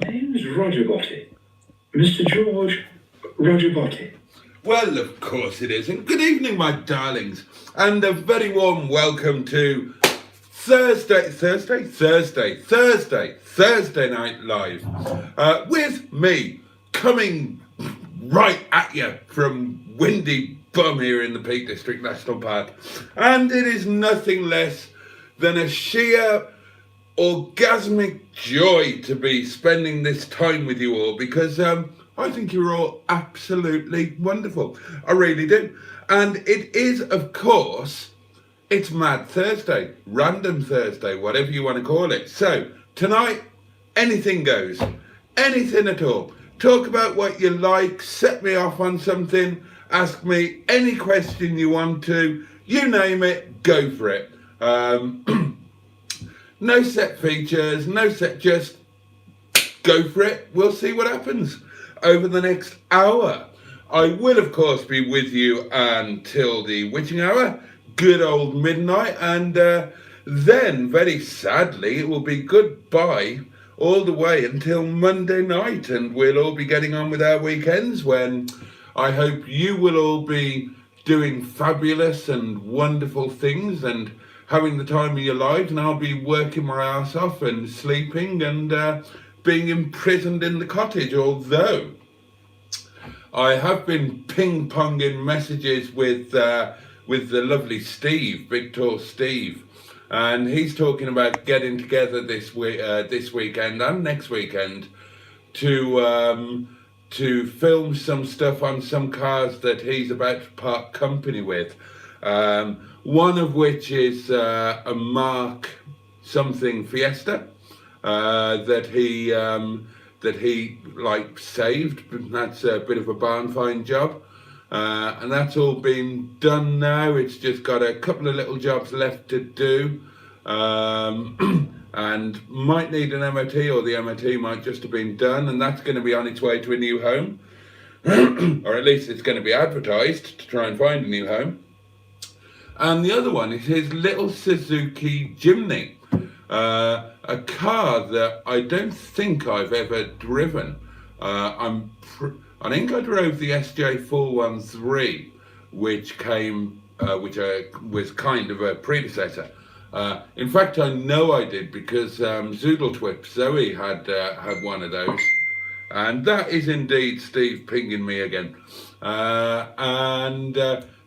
Name's Roger Boaty. Mr. George Roger Boaty. Well, of course it is. And good evening, my darlings. And a very warm welcome to Thursday Night Live. With me, coming right at you from windy bum here in the Peak District National Park. And it is nothing less than a sheer orgasmic joy to be spending this time with you all, because I think you're all absolutely wonderful. I really do. And it is, of course, it's Mad Thursday, Random Thursday, whatever you want to call it. So tonight, anything goes, anything at all. Talk about what you like, set me off on something, ask me any question you want to, you name it, go for it. No set features, no set, just go for it. We'll see what happens over the next hour. I will, of course, be with you until the witching hour, good old midnight, and then, very sadly, it will be goodbye all the way until Monday night, and we'll all be getting on with our weekends, when I hope you will all be doing fabulous and wonderful things and having the time of your lives, and I'll be working my ass off and sleeping and being imprisoned in the cottage. Although I have been ping-ponging messages with the lovely Steve, Big Tall Steve, and he's talking about getting together this weekend and next weekend to film some stuff on some cars that he's about to part company with. One of which is a Mark something Fiesta that he like saved. That's a bit of a barn find job, and that's all been done now. It's just got a couple of little jobs left to do, and might need an MOT, or the MOT might just have been done, and that's going to be on its way to a new home, or at least it's going to be advertised to try and find a new home. And the other one is his little Suzuki Jimny, a car that I don't think I've ever driven. I think I drove the SJ413, which was kind of a predecessor. In fact, I know I did, because Zoodletwip Zoe had one of those, and that is indeed Steve pinging me again.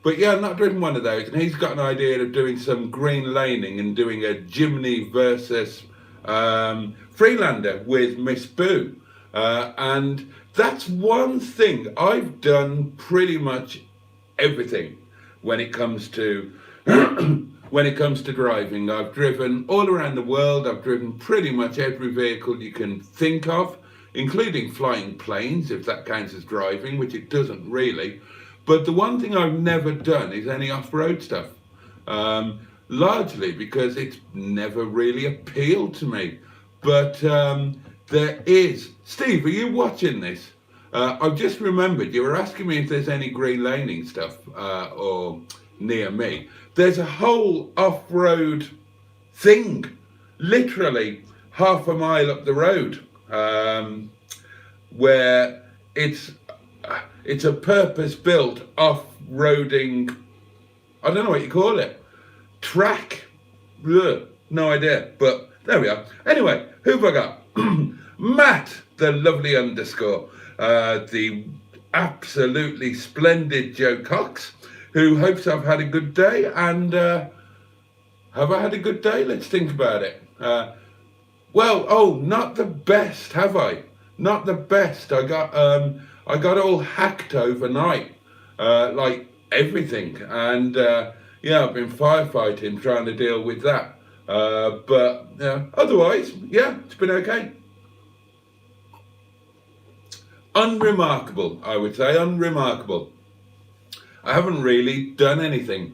But yeah, I've not driven one of those, and he's got an idea of doing some green laning and doing a Jimny versus Freelander with Miss Boo. And that's one thing. I've done pretty much everything when it comes to when it comes to driving. I've driven all around the world. I've driven pretty much every vehicle you can think of, including flying planes, if that counts as driving, which it doesn't really. But the one thing I've never done is any off-road stuff, largely because it's never really appealed to me. But there is... Steve, are you watching this? I've just remembered, you were asking me if there's any green laning stuff or near me. There's a whole off-road thing, literally half a mile up the road, where it's a purpose-built off-roading, I don't know what you call it, track. Ugh, no idea, but there we are. Anyway, who have I got? Matt, the lovely underscore, the absolutely splendid Joe Cox, who hopes I've had a good day. And have I had a good day? Let's think about it. Not the best, have I? Not the best. I got all hacked overnight, like everything, and I've been firefighting, trying to deal with that. But otherwise, it's been okay. Unremarkable, I would say, unremarkable. I haven't really done anything.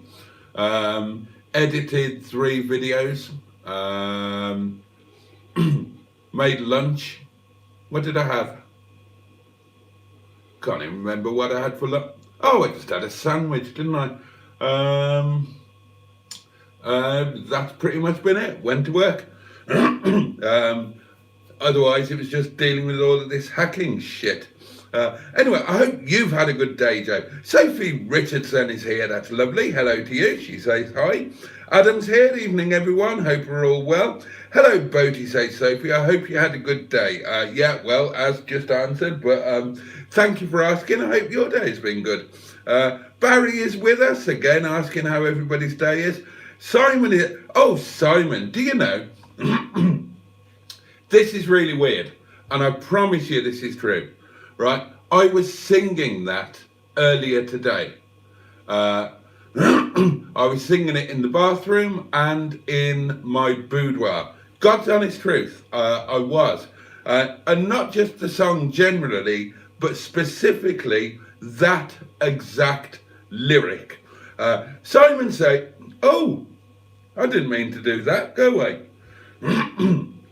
Edited 3 videos. Made lunch. What did I have? Can't even remember what I had for lunch. Oh, I just had a sandwich, didn't I? That's pretty much been it. Went to work. Otherwise, it was just dealing with all of this hacking shit. Anyway, I hope you've had a good day, Joe. Sophie Richardson is here. That's lovely. Hello to you. She says hi. Adam's here. Evening, everyone. Hope we're all well. Hello, Boaty, says Sophie. I hope you had a good day. As just answered, but thank you for asking. I hope your day has been good. Barry is with us again, asking how everybody's day is. Simon is... Oh, Simon, do you know... This is really weird, and I promise you this is true, right? I was singing that earlier today. I was singing it in the bathroom and in my boudoir. God's honest truth, I was. And not just the song generally, but specifically that exact lyric. Simon said, "Oh, I didn't mean to do that, go away."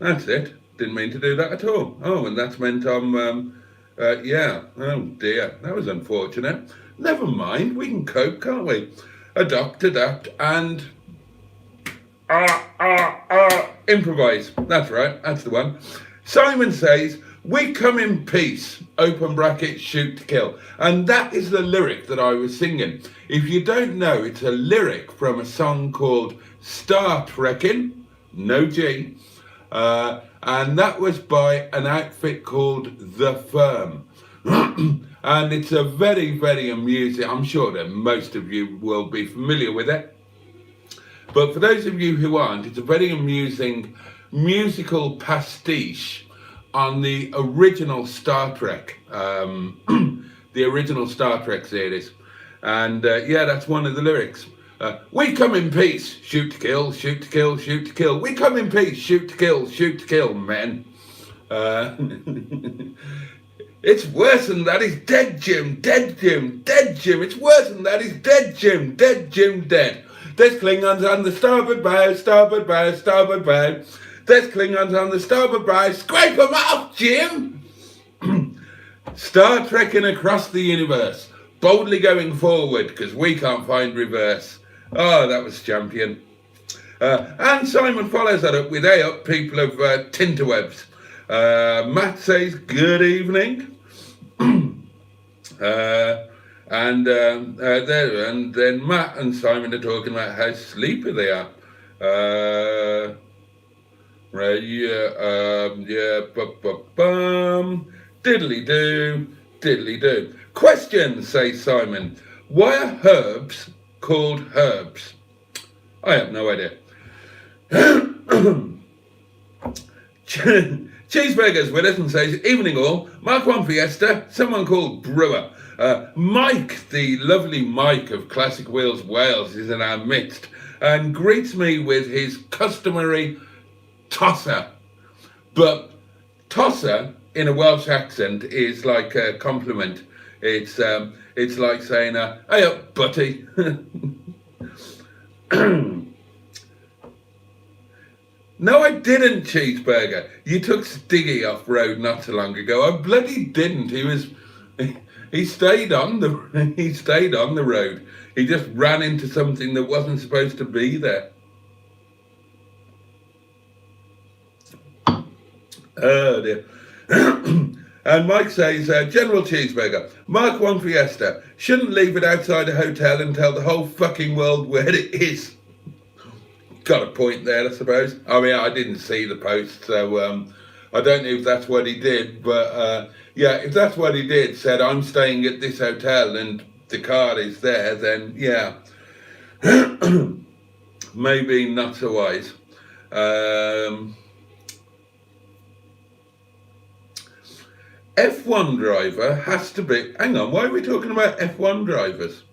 That's it. Didn't mean to do that at all. Oh, and that's meant I'm, oh dear, that was unfortunate. Never mind, we can cope, can't we? Adapt, and improvise. That's right, that's the one. Simon says, "We come in peace, open bracket, shoot to kill." And that is the lyric that I was singing. If you don't know, it's a lyric from a song called Star Trekkin', no G, and that was by an outfit called The Firm. And it's a very, very amusing, I'm sure that most of you will be familiar with it. But for those of you who aren't, it's a very amusing musical pastiche on the original Star Trek, the original Star Trek series. And that's one of the lyrics. "We come in peace, shoot to kill, shoot to kill, shoot to kill. We come in peace, shoot to kill, men." It's worse than that, he's dead, Jim, dead, Jim, dead, Jim. It's worse than that, he's dead, Jim, dead, Jim, dead. There's Klingons on the starboard bow, starboard bow, starboard bow. There's Klingons on the starboard bow, scrape them off, Jim. Star Trekking across the universe, boldly going forward, because we can't find reverse. Oh, that was champion. And Simon follows that up with, "Hey up, people of Tinterwebs." Matt says, "Good evening." And then Matt and Simon are talking about how sleepy they are. Diddly do, diddly do. Question, says Simon. Why are herbs called herbs? I have no idea. Cheeseburger's with us and says, "Evening all, Mark 1 Fiesta, someone called Brewer." Mike, the lovely Mike of Classic Wheels Wales, is in our midst. and greets me with his customary tosser. But tosser in a Welsh accent is like a compliment. It's like saying, hey up, Boaty. No, I didn't, Cheeseburger. You took Stiggy off road not so long ago. I bloody didn't. He stayed on the road. He just ran into something that wasn't supposed to be there. Oh dear. And Mike says, General Cheeseburger, Mark 1 Fiesta, shouldn't leave it outside a hotel and tell the whole fucking world where it is. Got a point there, I suppose. I mean, I didn't see the post, so I don't know if that's what he did, but yeah, if that's what he did, said I'm staying at this hotel and the card is there, then yeah, maybe not so wise. F1 driver has to be, hang on, why are we talking about F1 drivers?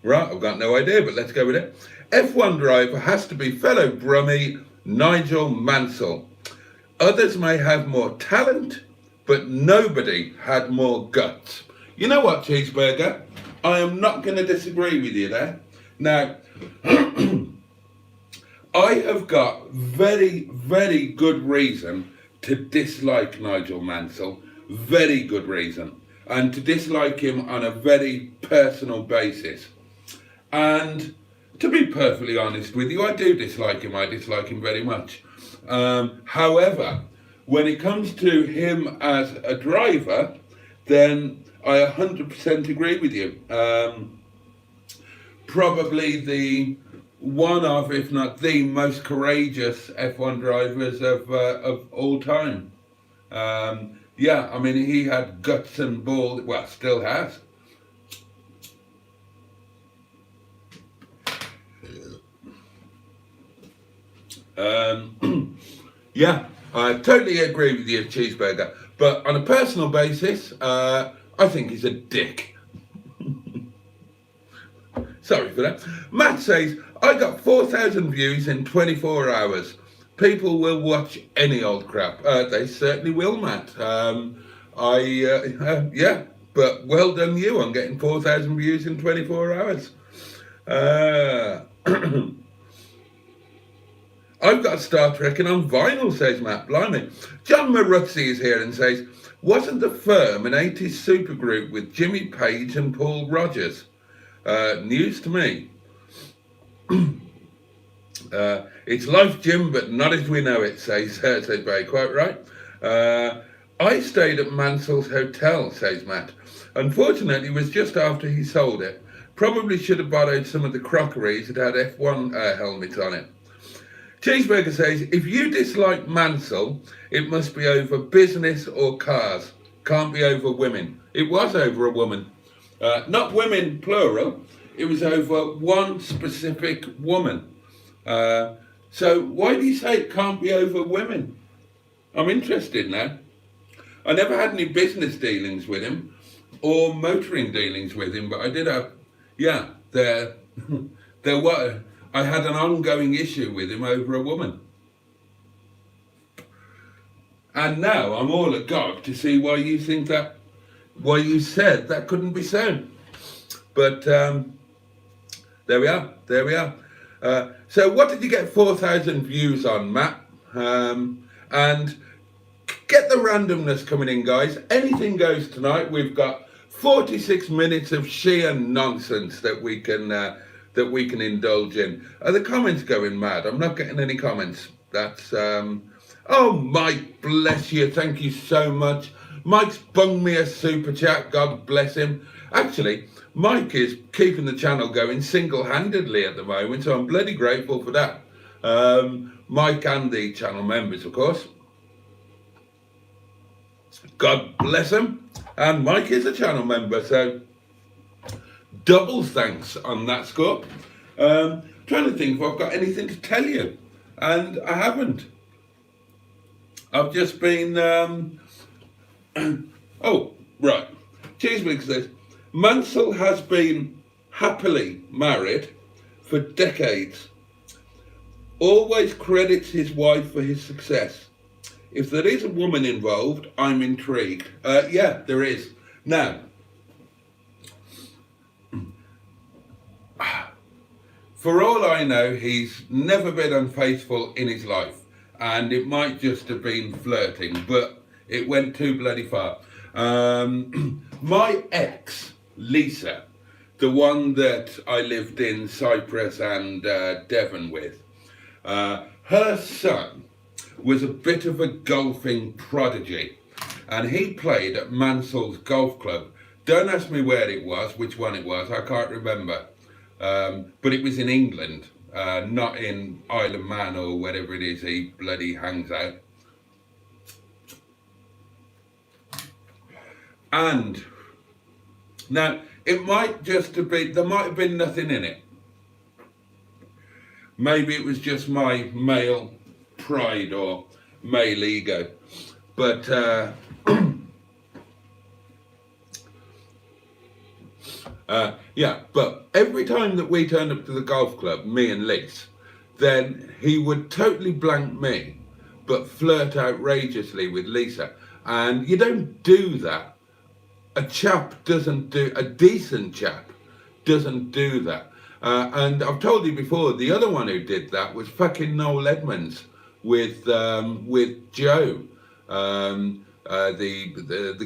Right, I've got no idea, but let's go with it. F1 driver has to be fellow Brummie Nigel Mansell. Others may have more talent, but nobody had more guts. You know what, Cheeseburger? I am not going to disagree with you there. Now, I have got very, very good reason to dislike Nigel Mansell. Very good reason. And to dislike him on a very personal basis. And to be perfectly honest with you, I do dislike him. I dislike him very much. However, when it comes to him as a driver, then I 100% agree with you. Probably the one of, if not the most courageous F1 drivers of all time. Yeah, I mean, he had guts and balls, well, still has. Yeah, I totally agree with you, Cheeseburger. But on a personal basis, I think he's a dick. Sorry for that. Matt says, I got 4,000 views in 24 hours. People will watch any old crap. They certainly will, Matt. Yeah, but well done you on getting 4,000 views in 24 hours. I've got Star Trekking on vinyl, says Matt. Blimey. John Maruzzi is here and says, wasn't The Firm an 80s supergroup with Jimmy Page and Paul Rogers? News to me. It's life, Jim, but not as we know it, says Barry. Quite right. I stayed at Mansell's hotel, says Matt. Unfortunately, it was just after he sold it. Probably should have borrowed some of the crockeries that had F1 helmets on it. Cheeseburger says, if you dislike Mansell, it must be over business or cars. Can't be over women. It was over a woman. Not women, plural. It was over one specific woman. So why do you say it can't be over women? I'm interested now. I never had any business dealings with him or motoring dealings with him, but I did have, yeah, there were. I had an ongoing issue with him over a woman. And now I'm all agog to see why you think that, why you said that couldn't be so. But there we are. So what did you get 4,000 views on, Matt? And get the randomness coming in, guys. Anything goes tonight. We've got 46 minutes of sheer nonsense that we can indulge in. Are the comments going mad? I'm not getting any comments. That's oh, Mike, bless you. Thank you so much. Mike's bunged me a super chat. God bless him. Actually, Mike is keeping the channel going single-handedly at the moment, so I'm bloody grateful for that. Mike and the channel members, of course. God bless him. And Mike is a channel member, so double thanks on that score. Trying to think if I've got anything to tell you, and I haven't. I've just been, oh, right. Cheeseburger says, Mansell has been happily married for decades. Always credits his wife for his success. If there is a woman involved, I'm intrigued. Yeah, there is. Now, for all I know, he's never been unfaithful in his life. And it might just have been flirting, but it went too bloody far. My ex, Lisa, the one that I lived in Cyprus and Devon with, her son was a bit of a golfing prodigy, and he played at Mansell's Golf Club. Don't ask me where it was, which one it was, I can't remember. But it was in England, not in Isle of Man or wherever it is he bloody hangs out. And now it might just have been, there might have been nothing in it. Maybe it was just my male pride or male ego. But yeah, but every time that we turned up to the golf club, me and Lise, then he would totally blank me, but flirt outrageously with Lisa. And you don't do that. A decent chap doesn't do that. And I've told you before, the other one who did that was fucking Noel Edmonds with Joe, the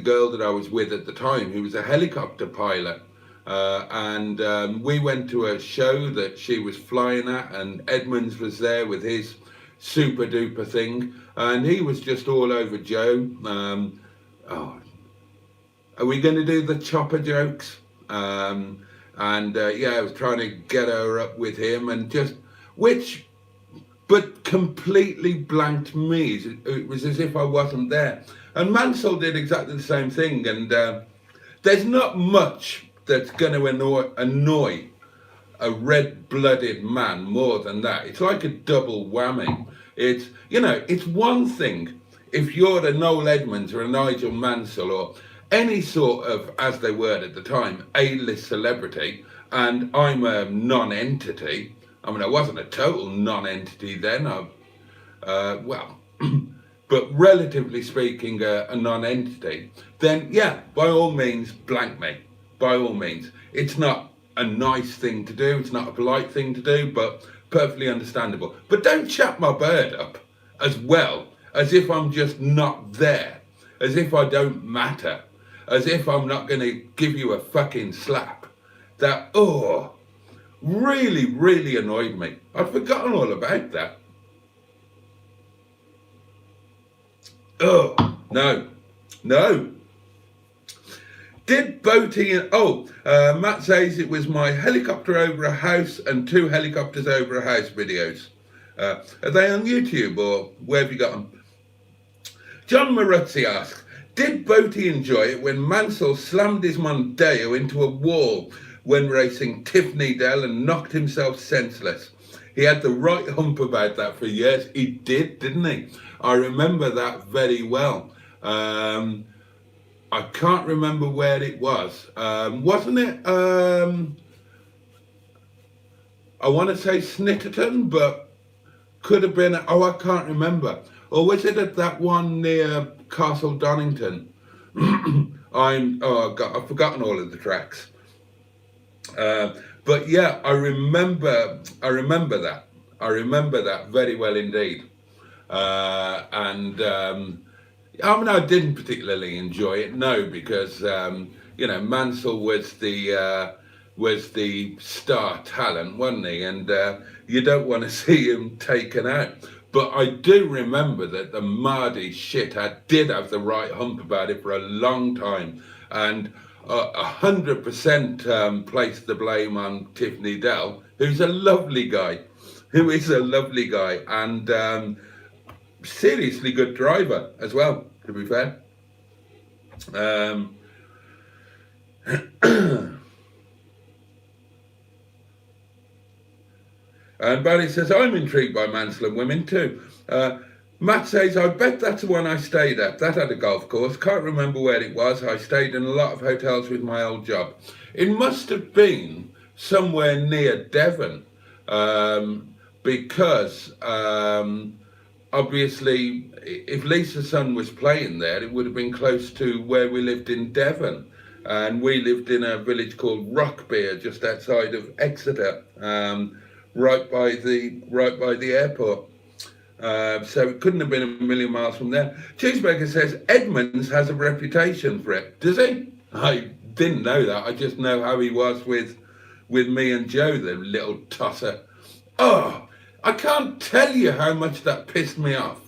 girl that I was with at the time, who was a helicopter pilot. And we went to a show that she was flying at, and Edmonds was there with his super duper thing, and he was just all over Joe. Are we going to do the chopper jokes? Yeah, I was trying to get her up with him, and but completely blanked me. It was as if I wasn't there. And Mansell did exactly the same thing, and there's not much that's going to annoy a red-blooded man more than that. It's like a double whammy. It's, you know, it's one thing if you're a Noel Edmonds or a Nigel Mansell or any sort of, as they were at the time, A-list celebrity, and I'm a non-entity. I mean, I wasn't a total non-entity then, well, but relatively speaking, a non-entity, then yeah, by all means, blank me. By all means. It's not a nice thing to do, it's not a polite thing to do, but perfectly understandable. But don't chat my bird up as well, as if I'm just not there, as if I don't matter, as if I'm not going to give you a fucking slap. That, really, really annoyed me. I'd forgotten all about that. No. Did Boaty, Matt says it was my helicopter over a house and 2 helicopters over a house videos. Are they on YouTube or where have you got them? John Maruzzi asks, did Boaty enjoy it when Mansell slammed his Mondeo into a wall when racing Tiffany-Dell and knocked himself senseless? He had the right hump about that for years. He did, didn't he? I remember that very well. I can't remember where it was. Wasn't it, I want to say Snitterton, but could have been, I can't remember. Or was it at that one near Castle Donington? I've forgotten all of the tracks. But yeah, I remember that. I remember that very well indeed. I mean, I didn't particularly enjoy it, no, because you know, Mansell was the star talent, wasn't he? And you don't want to see him taken out. But I do remember that the Mardy shit did have the right hump about it for a long time, and 100% placed the blame on Tiffany-Dell, who's a lovely guy, and seriously good driver as well, to be fair. And Barry says, I'm intrigued by Mansell and women too. Matt says, I bet that's the one I stayed at. That had a golf course. Can't remember where it was. I stayed in a lot of hotels with my old job. It must have been somewhere near Devon. because obviously if Lisa's son was playing there, it would have been close to where we lived in Devon, and we lived in a village called Rockbeer just outside of Exeter, right by the airport. So it couldn't have been a million miles from there. Cheeseburger says Edmonds has a reputation for it. Does he? I didn't know that. I just know how he was with me and Joe, the little tosser. Oh, I can't tell you how much that pissed me off.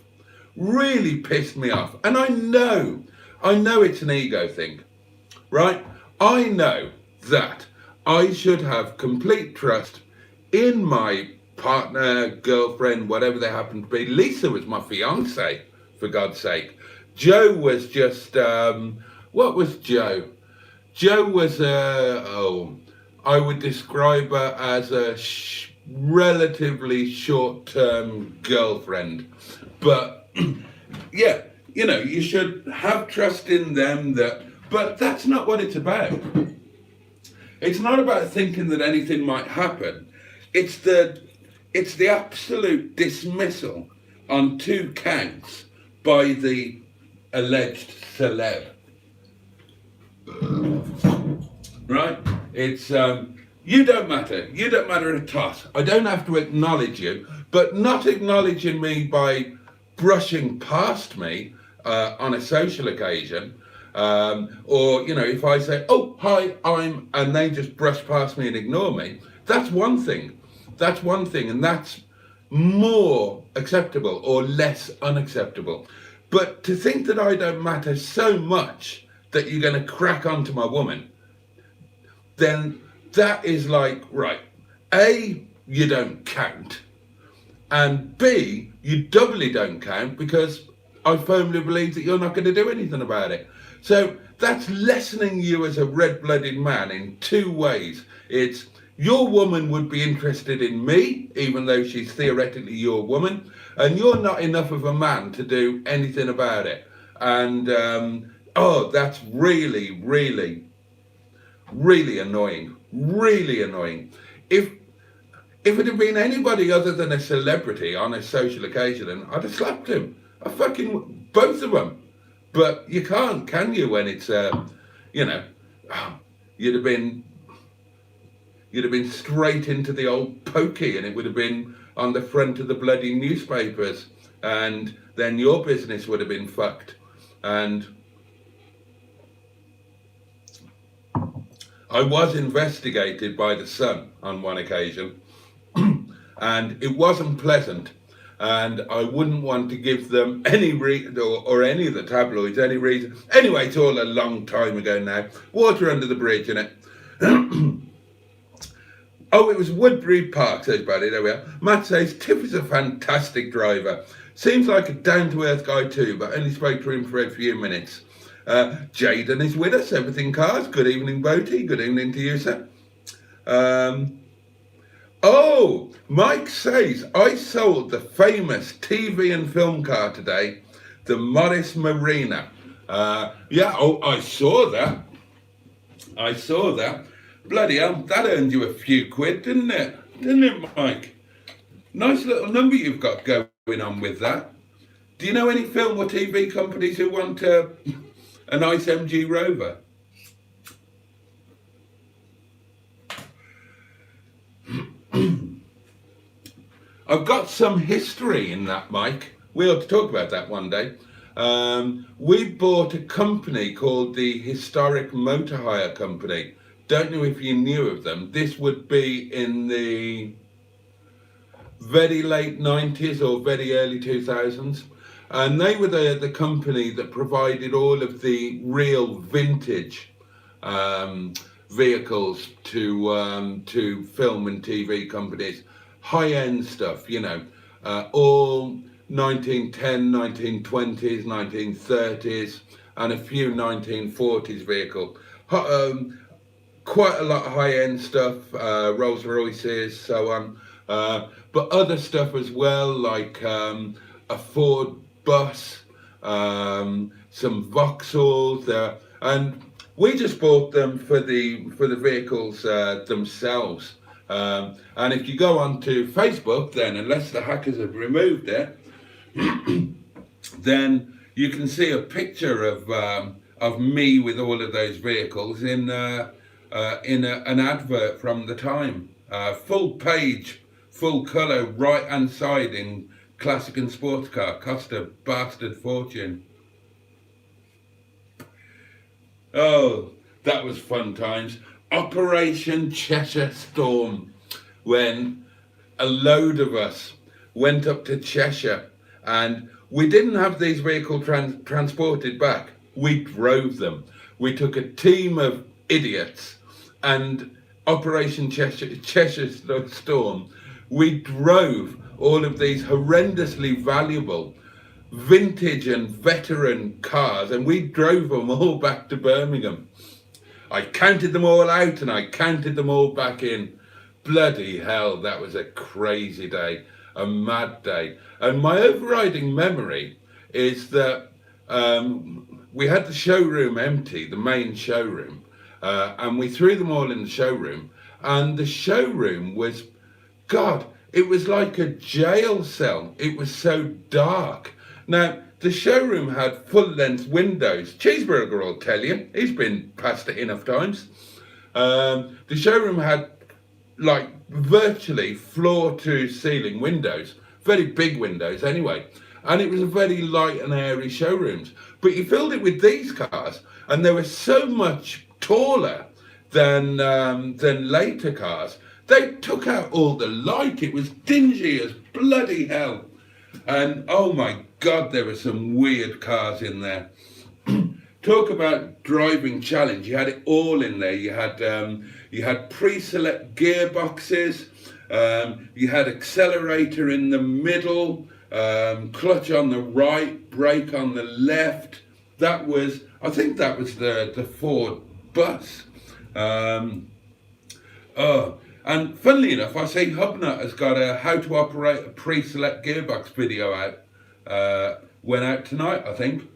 Really pissed me off. And I know it's an ego thing, right? I know that I should have complete trust in my partner, girlfriend, whatever they happen to be. Lisa was my fiance, for God's sake. Joe was just, what was Joe? Joe was, I would describe her as a relatively short-term girlfriend. But, yeah, you know, you should have trust in them, but that's not what it's about. It's not about thinking that anything might happen. It's the absolute dismissal on 2 counts by the alleged celeb. Right? It's, you don't matter. You don't matter a toss. I don't have to acknowledge you, but not acknowledging me by brushing past me on a social occasion, or, you know, if I say, oh, hi, and they just brush past me and ignore me, that's one thing. That's one thing, and that's more acceptable or less unacceptable. But to think that I don't matter so much that you're going to crack onto my woman, then that is like, right, A, you don't count, and B, you doubly don't count because I firmly believe that you're not going to do anything about it. So that's lessening you as a red-blooded man in 2 ways. It's your woman would be interested in me, even though she's theoretically your woman, and you're not enough of a man to do anything about it. And, that's really, really, really annoying. Really annoying. If it had been anybody other than a celebrity on a social occasion, and I'd have slapped him. Both of them. But you can't, can you, when it's, you'd have been straight into the old pokey, and it would have been on the front of the bloody newspapers, and then your business would have been fucked. And I was investigated by the Sun on one occasion, and it wasn't pleasant, and I wouldn't want to give them any reason, or any of the tabloids any reason. Anyway, it's all a long time ago now. Water under the bridge, innit? Oh, it was Woodbury Park, says Buddy. There we are. Matt says, Tiff is a fantastic driver. Seems like a down-to-earth guy too, but only spoke to him for a few minutes. Jaden is with us, Everything Cars. Good evening, Boaty. Good evening to you, sir. Mike says, I sold the famous TV and film car today, the Morris Marina. I saw that. Bloody hell, that earned you a few quid, didn't it? Didn't it, Mike? Nice little number you've got going on with that. Do you know any film or TV companies who want a nice MG Rover? I've got some history in that, Mike. We ought to talk about that one day. We bought a company called the Historic Motor Hire Company. Don't know if you knew of them. This would be in the very late 90s or very early 2000s. And they were the company that provided all of the real vintage vehicles to film and TV companies. High-end stuff, you know, all 1910, 1920s, 1930s, and a few 1940s vehicles. Quite a lot of high-end stuff, Rolls Royces, so on, but other stuff as well, like a Ford bus, some Vauxhalls, and we just bought them for the vehicles themselves, And if you go onto Facebook, then unless the hackers have removed it, then you can see a picture of me with all of those vehicles in an advert from the time. Full page, full colour, right hand side in classic and sports car, cost a bastard fortune. Oh, that was fun times. Operation Cheshire Storm, when a load of us went up to Cheshire, and we didn't have these vehicles transported back. We drove them. We took a team of idiots, and Operation Cheshire Storm, we drove all of these horrendously valuable vintage and veteran cars, and we drove them all back to Birmingham. I counted them all out and I counted them all back in. Bloody hell, that was a crazy day, a mad day. And my overriding memory is that we had the showroom empty, the main showroom, and we threw them all in the showroom, and the showroom was, God, it was like a jail cell. It was so dark. Now, the showroom had full-length windows. Cheeseburger will tell you. He's been past it enough times. The showroom had, like, virtually floor-to-ceiling windows. Very big windows, anyway. And it was a very light and airy showroom. But you filled it with these cars, and they were so much taller than later cars. They took out all the light. It was dingy as bloody hell. And oh my God, there were some weird cars in there. Talk about driving challenge. You had it all in there. You had pre-select gearboxes. You had accelerator in the middle, clutch on the right, brake on the left. I think that was the Ford bus. And funnily enough, I see Hubnut has got a how to operate a pre-select gearbox video out. Went out tonight, I think.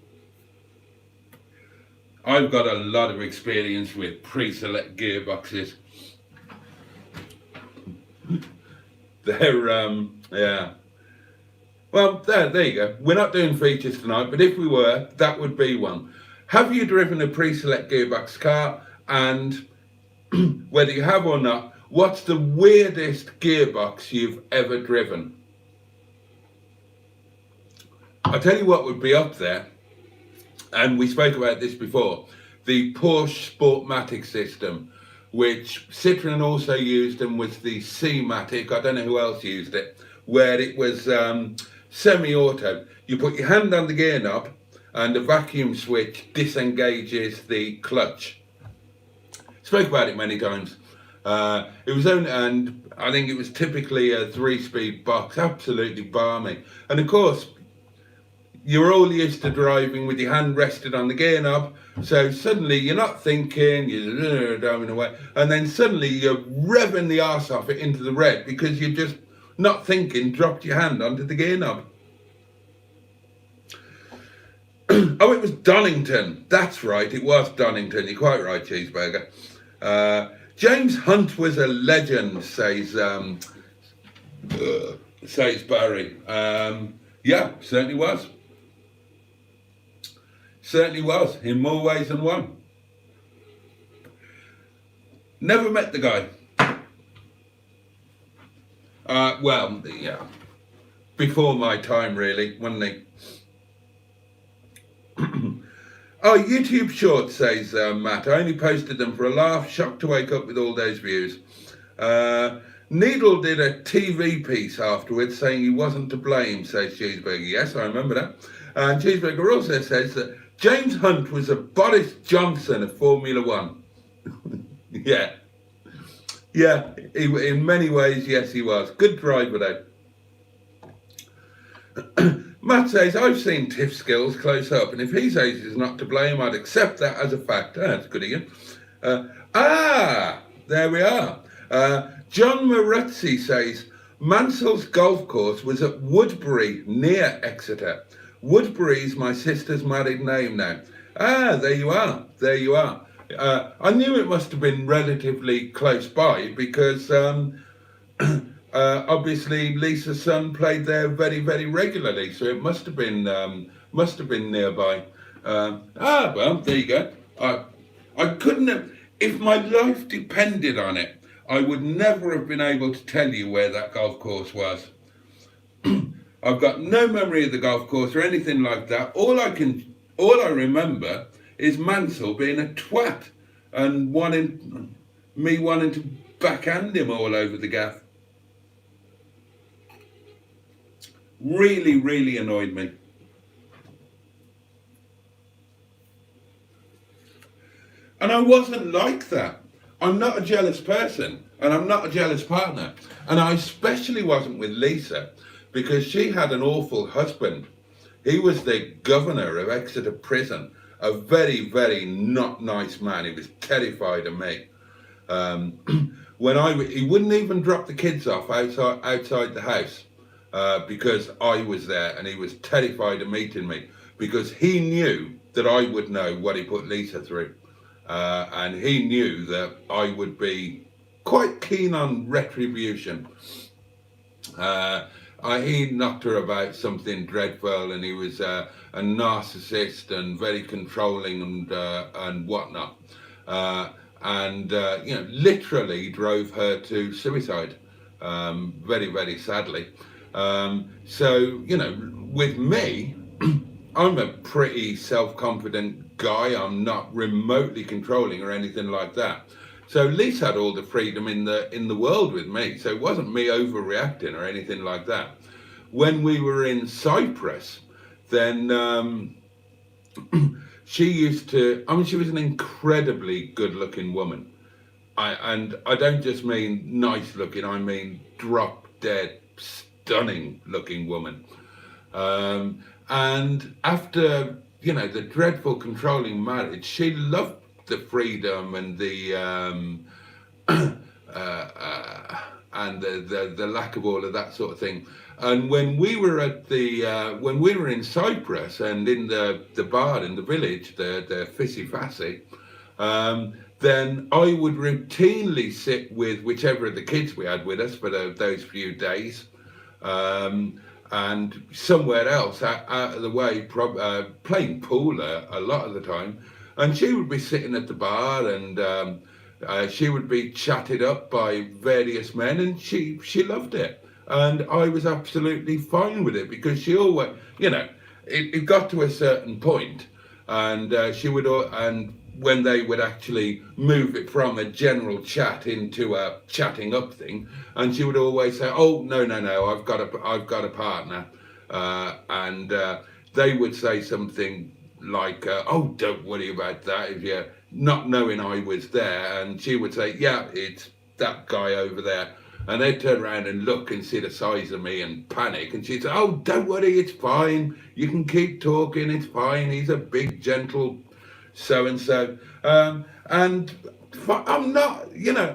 I've got a lot of experience with pre-select gearboxes. They're, yeah. Well, there you go. We're not doing features tonight, but if we were, that would be one. Have you driven a pre-select gearbox car? And whether you have or not, what's the weirdest gearbox you've ever driven? I'll tell you what would be up there, and we spoke about this before, the Porsche Sportmatic system, which Citroën also used and was the C-Matic, I don't know who else used it, where it was semi-auto. You put your hand on the gear knob and the vacuum switch disengages the clutch. Spoke about it many times. It was only, and I think it was typically a 3-speed box, absolutely balmy. And of course, you're all used to driving with your hand rested on the gear knob, so suddenly you're not thinking, you're driving away, and then suddenly you're revving the arse off it into the red because you're just not thinking, dropped your hand onto the gear knob. Oh, it was Donington. That's right, it was Donington. You're quite right, Cheeseburger. James Hunt was a legend, says Barry. Yeah, certainly was. Certainly was, in more ways than one. Never met the guy. Well, yeah, before my time, really, wasn't he? Oh, YouTube Shorts, says Matt. I only posted them for a laugh. Shocked to wake up with all those views. Needle did a TV piece afterwards saying he wasn't to blame, says Cheeseburger. Yes, I remember that. And Cheeseburger also says that James Hunt was a Boris Johnson of Formula One. Yeah. Yeah, in many ways, yes, he was. Good driver, though. Matt says, I've seen Tiff's skills close up, and if he says he's not to blame, I'd accept that as a fact. Oh, that's good again. There we are. John Maruzzi says, Mansell's golf course was at Woodbury, near Exeter. Woodbury's my sister's married name now. There you are. There you are. I knew it must have been relatively close by because obviously Lisa's son played there very, very regularly, so it must have been nearby. Well, there you go. I couldn't have, if my life depended on it, I would never have been able to tell you where that golf course was. I've got no memory of the golf course or anything like that. All I remember is Mansell being a twat and wanting to backhand him all over the gaff. Really, really annoyed me. And I wasn't like that. I'm not a jealous person, and I'm not a jealous partner. And I especially wasn't with Lisa, because she had an awful husband. He was the governor of Exeter Prison, a very, very not nice man. He was terrified of me. He wouldn't even drop the kids off outside the house because I was there, and he was terrified of meeting me because he knew that I would know what he put Lisa through. And he knew that I would be quite keen on retribution. He knocked her about something dreadful, and he was a narcissist and very controlling and whatnot. Literally drove her to suicide, very, very sadly. With me, I'm a pretty self-confident guy. I'm not remotely controlling or anything like that. So Lisa had all the freedom in the world with me. So it wasn't me overreacting or anything like that. When we were in Cyprus, then she was an incredibly good-looking woman. I don't just mean nice looking, I mean drop-dead, stunning-looking woman. And after, the dreadful controlling marriage, she loved the freedom and the lack of all of that sort of thing. And when we were in Cyprus and in the bar in the village, the Fissy Fassy, then I would routinely sit with whichever of the kids we had with us for those few days. And somewhere else out of the way, playing pool a lot of the time. And she would be sitting at the bar, and she would be chatted up by various men, and she loved it. And I was absolutely fine with it, because she always, it got to a certain point, and and when they would actually move it from a general chat into a chatting up thing, and she would always say, "Oh, no, I've got a partner," and they would say something like, "Oh, don't worry about that," if you're not knowing I was there, and she would say, "Yeah, it's that guy over there," and they'd turn around and look and see the size of me and panic, and she'd say, "Oh, don't worry, it's fine, you can keep talking, it's fine, he's a big, gentle so-and-so," and I'm not,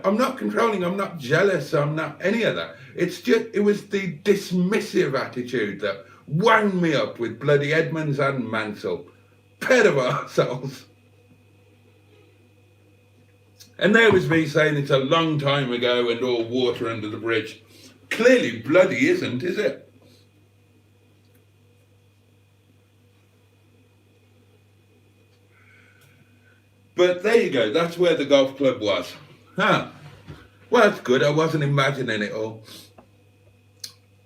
I'm not controlling, I'm not jealous, I'm not any of that. It was the dismissive attitude that wound me up with bloody Edmonds and Mansell. Pair of arseholes. And there was me saying it's a long time ago and all water under the bridge. Clearly bloody isn't, is it? But there you go, that's where the golf club was. Well, that's good, I wasn't imagining it all.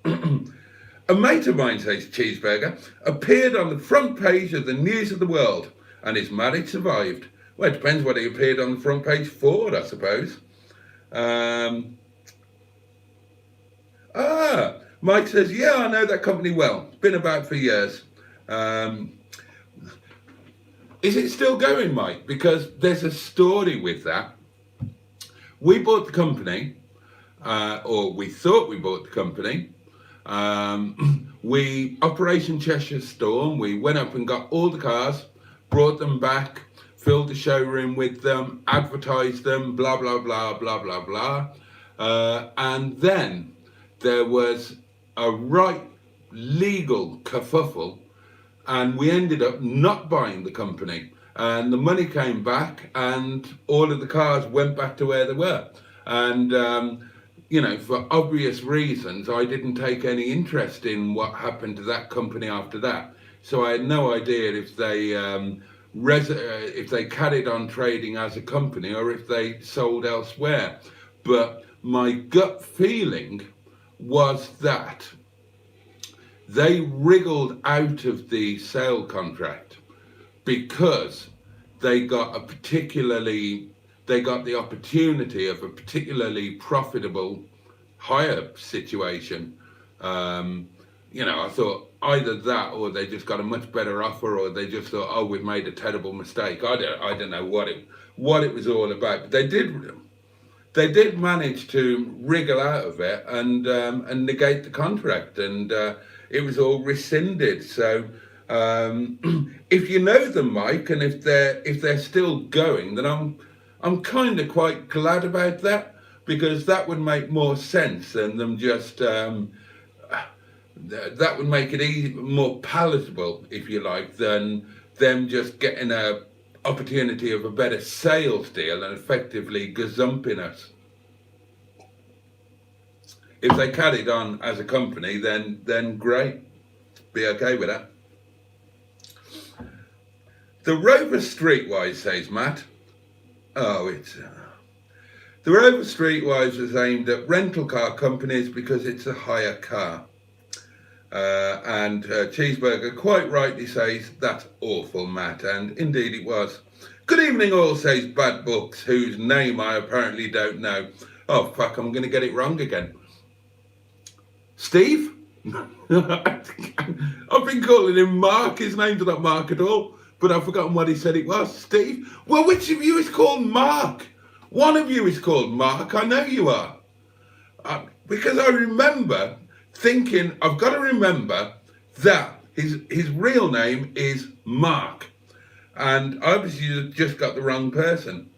A mate of mine, says Cheeseburger, appeared on the front page of the News of the World, and his marriage survived. Well, it depends what he appeared on the front page for, I suppose. Mike says, yeah, I know that company well. It's been about for years. Is it still going, Mike? Because there's a story with that. We bought the company, or we thought we bought the company. Operation Cheshire Storm, we went up and got all the cars, brought them back, filled the showroom with them, advertised them, blah, blah, blah, blah, blah, blah. And then there was a right legal kerfuffle, and we ended up not buying the company. and the money came back, and all of the cars went back to where they were. And you know, for obvious reasons, I didn't take any interest in what happened to that company after that. So I had no idea if they carried on trading as a company or if they sold elsewhere. But my gut feeling was that they wriggled out of the sale contract because they got the opportunity of a particularly profitable hire situation. You know, I thought either that, or they just got a much better offer, or they just thought, oh, we've made a terrible mistake. I don't know what it was all about. But they did manage to wriggle out of it and negate the contract, and it was all rescinded. So if you know them, Mike, and if they're still going, then I'm kind of quite glad about that, because that would make more sense than them just. That would make it more palatable, if you like, than them just getting a opportunity of a better sales deal and effectively gazumping us. If they carried on as a company, then great, be okay with that. The Rover Streetwise, says Matt. Oh, it's the Rover Streetwise is aimed at rental car companies because it's a hire car. And Cheeseburger quite rightly says, that's awful, Matt, and indeed it was. Good evening all, says Bad Books, whose name I apparently don't know. Oh fuck, I'm going to get it wrong again. Steve? I've been calling him Mark. His name's not Mark at all, but I've forgotten what he said it was. Steve? Well, which of you is called Mark? One of you is called Mark, I know you are. Because I remember thinking, I've got to remember that his real name is Mark, and obviously you just got the wrong person.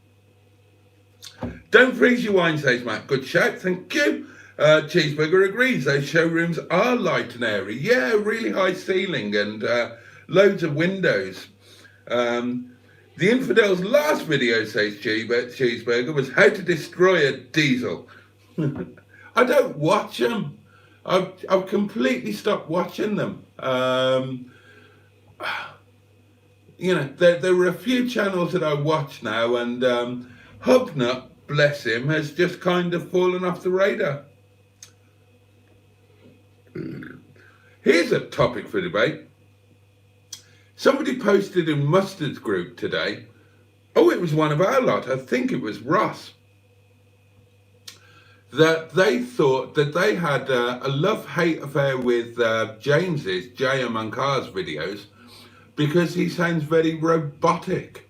Don't freeze your wine, says Matt. Good shout, thank you. Cheeseburger agrees, those showrooms are light and airy. Yeah, really high ceiling and loads of windows. The Infidel's last video, says Cheeseburger, was how to destroy a diesel. I don't watch them. I've completely stopped watching them. You know, there were a few channels that I watch now, and Hubnut, bless him, has just kind of fallen off the radar. Here's a topic for debate. Somebody posted in Mustard's group today, oh, it was one of our lot, I think it was Ross, that they thought that they had a love-hate affair with James's, JM on Cars videos, because he sounds very robotic.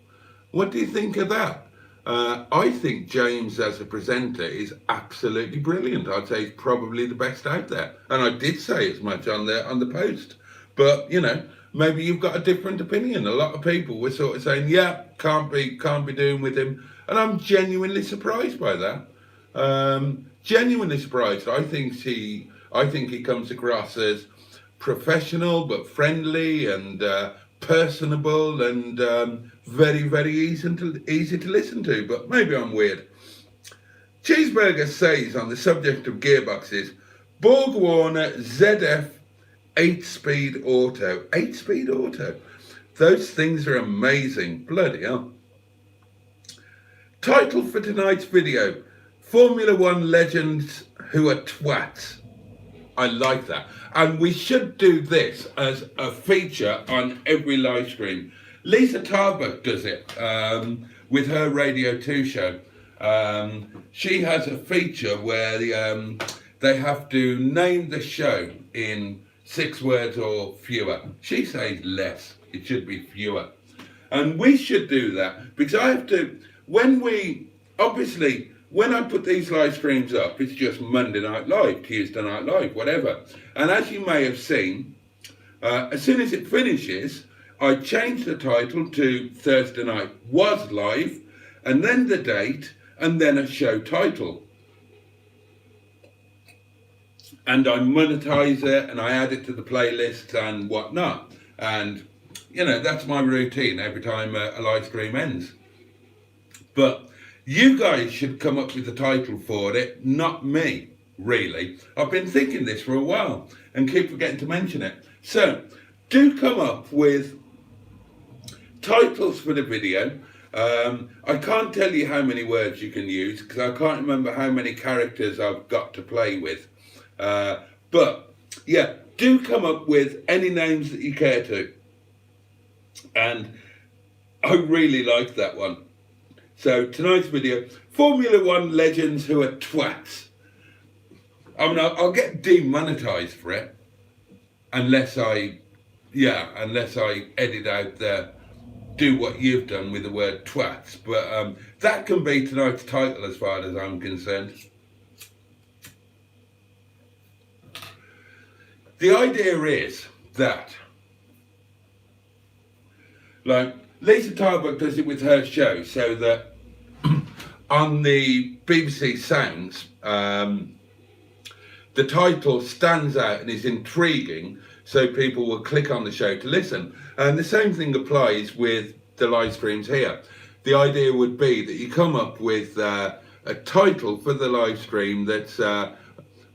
What do you think of that? I think James as a presenter is absolutely brilliant. I'd say he's probably the best out there. And I did say as much on the post. But, you know, maybe you've got a different opinion. A lot of people were sort of saying, yeah, can't be doing with him. And I'm genuinely surprised by that. Genuinely surprised. I think he comes across as professional but friendly and personable and very, very easy to listen to, but maybe I'm weird. Cheeseburger says on the subject of gearboxes, Borg Warner ZF 8-speed auto. 8-speed auto. Those things are amazing. Bloody hell. Title for tonight's video, Formula One legends who are twats. I like that. And we should do this as a feature on every live stream. Lisa Tarbuck does it with her Radio 2 show. She has a feature where they have to name the show in 6 words or fewer. She says less. It should be fewer. And we should do that because I have to, when I put these live streams up, it's just Monday Night Live, Tuesday Night Live, whatever. And as you may have seen, as soon as it finishes, I change the title to Thursday Night Was Live, and then the date, and then a show title. And I monetize it, and I add it to the playlist and whatnot. And you know, that's my routine every time a live stream ends. But you guys should come up with the title for it, not me, really. I've been thinking this for a while and keep forgetting to mention it. So, do come up with titles for the video. I can't tell you how many words you can use because I can't remember how many characters I've got to play with. But, yeah, do come up with any names that you care to. And I really like that one. So tonight's video, Formula One legends who are twats. I mean, I'll get demonetized for it unless I edit out the do what you've done with the word twats. But that can be tonight's title as far as I'm concerned. The idea is that, like, Lisa Tarbuck does it with her show, so that on the BBC Sounds, the title stands out and is intriguing, so people will click on the show to listen. And the same thing applies with the live streams here. The idea would be that you come up with a title for the live stream that's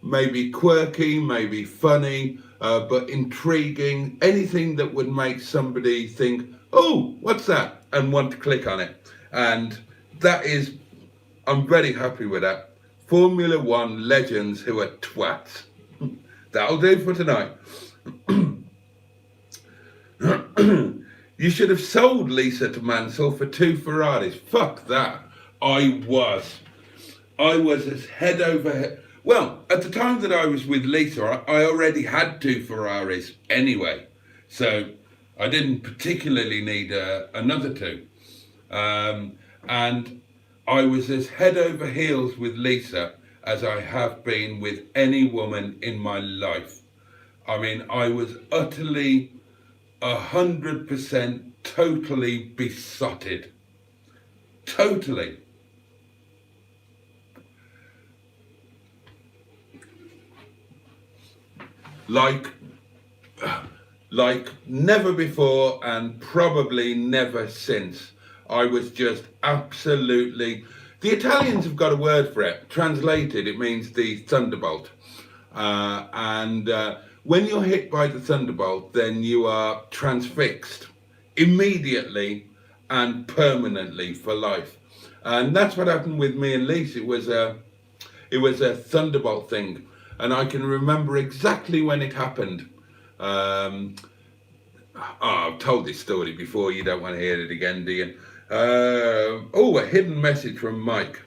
maybe quirky, maybe funny, but intriguing, anything that would make somebody think, oh, what's that? And want to click on it. And that is, I'm very happy with that. Formula One legends who are twats. That'll do for tonight. You should have sold Lisa to Mansell for 2 Ferraris. Fuck that. I was as head over head. Well, at the time that I was with Lisa, I already had 2 Ferraris anyway. So I didn't particularly need another 2. And I was as head over heels with Lisa as I have been with any woman in my life. I mean, I was utterly, 100% totally besotted. Totally. Like never before and probably never since. I was just absolutely... The Italians have got a word for it. Translated, it means the thunderbolt. When you're hit by the thunderbolt, then you are transfixed immediately and permanently for life. And that's what happened with me and Lisa. It was a thunderbolt thing. And I can remember exactly when it happened. I've told this story before. You don't want to hear it again, do you? A hidden message from Mike.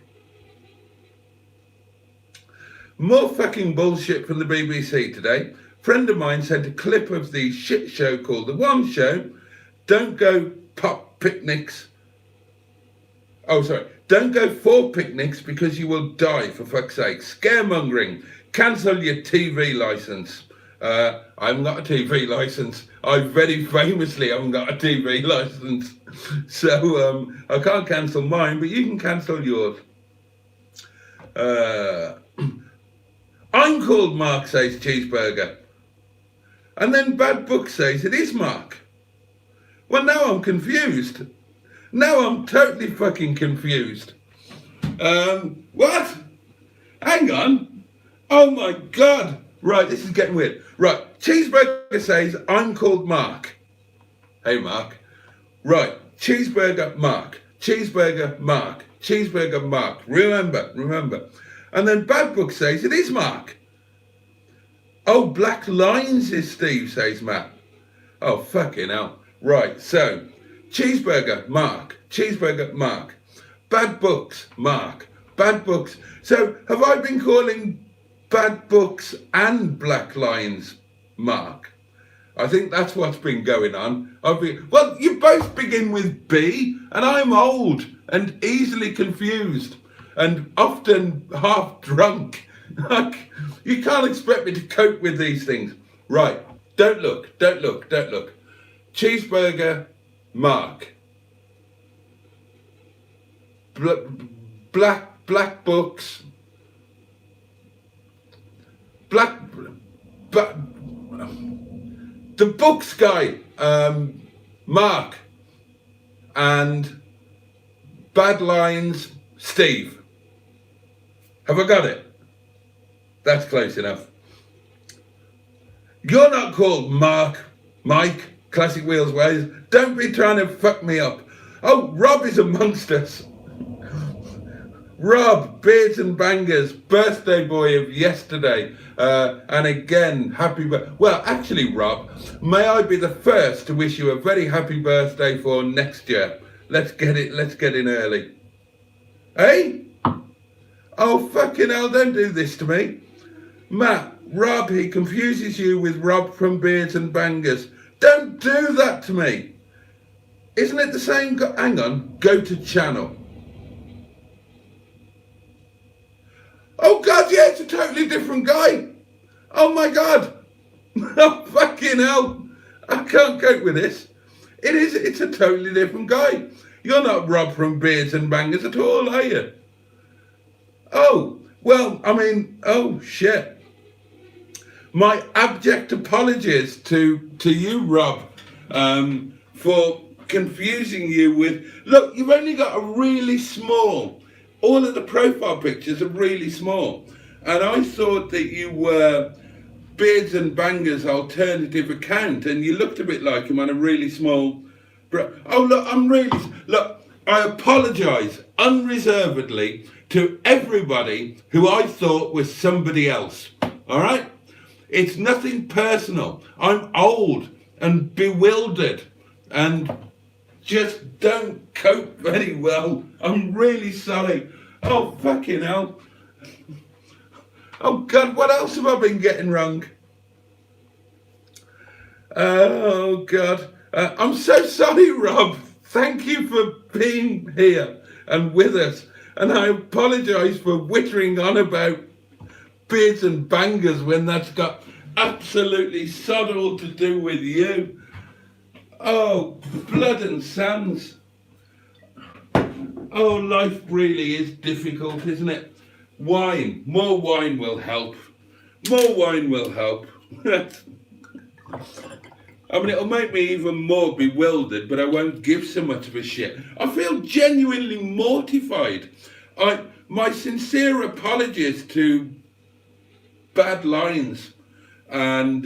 More fucking bullshit from the BBC today. Friend of mine sent a clip of the shit show called The One Show. Don't go pop picnics. Oh, sorry. Don't go for picnics because you will die, for fuck's sake. Scaremongering. Cancel your TV licence. I haven't got a TV licence. I very famously haven't got a TV licence. So I can't cancel mine, but you can cancel yours. I'm called Mark, says Cheeseburger. And then Bad Book says it is Mark. Well, now I'm confused. Now I'm totally fucking confused. What? Hang on. Oh my God. Right, this is getting weird. Right, Cheeseburger says I'm called Mark. Hey, Mark. Right, Cheeseburger, Mark. Cheeseburger, Mark. Cheeseburger, Mark. Remember. And then Bad Book says it is Mark. Oh, Black Lines is Steve, says Matt. Oh, fucking hell. Right, so, Cheeseburger, Mark. Cheeseburger, Mark. Bad Books, Mark. Bad Books. So, have I been calling Bad Books and Black Lines Mark? I think that's what's been going on. Well, you both begin with B, and I'm old and easily confused and often half drunk. You can't expect me to cope with these things. Right, don't look. Cheeseburger, Mark. Black Books. The Books guy, Mark, and Bad Lines Steve. Have I got it? That's close enough. You're not called Mark, Mike, Classic Wheels Ways. Don't be trying to fuck me up. Oh, Rob is amongst us. Rob, Beards and Bangers, birthday boy of yesterday. And again, happy birthday. Well, actually, Rob, may I be the first to wish you a very happy birthday for next year. Let's get in early. Hey? Oh, fucking hell, don't do this to me. Matt, Rob, he confuses you with Rob from Beards and Bangers. Don't do that to me. Isn't it the same? Hang on, go to channel. Oh God, yeah, it's a totally different guy. Oh my God. Oh fucking hell. I can't cope with this. It's a totally different guy. You're not Rob from Beards and Bangers at all, are you? Oh, well, I mean, oh shit. My abject apologies to you, Rob, for confusing you with, look, you've only got a really small, all of the profile pictures are really small. And I thought that you were Beards and Bangers alternative account, and you looked a bit like him on a really small, oh look, I apologise unreservedly to everybody who I thought was somebody else, all right? It's nothing personal. I'm old and bewildered and just don't cope very well. I'm really sorry. Oh, fucking hell. Oh, God, what else have I been getting wrong? Oh, God. I'm so sorry, Rob. Thank you for being here and with us. And I apologise for whittering on about Beards and Bangers when that's got absolutely sod all to do with you. Oh, blood and sands. Oh, life really is difficult, isn't it? Wine, more wine will help. More wine will help. I mean, it'll make me even more bewildered, but I won't give so much of a shit. I feel genuinely mortified. My sincere apologies to Bad Lines and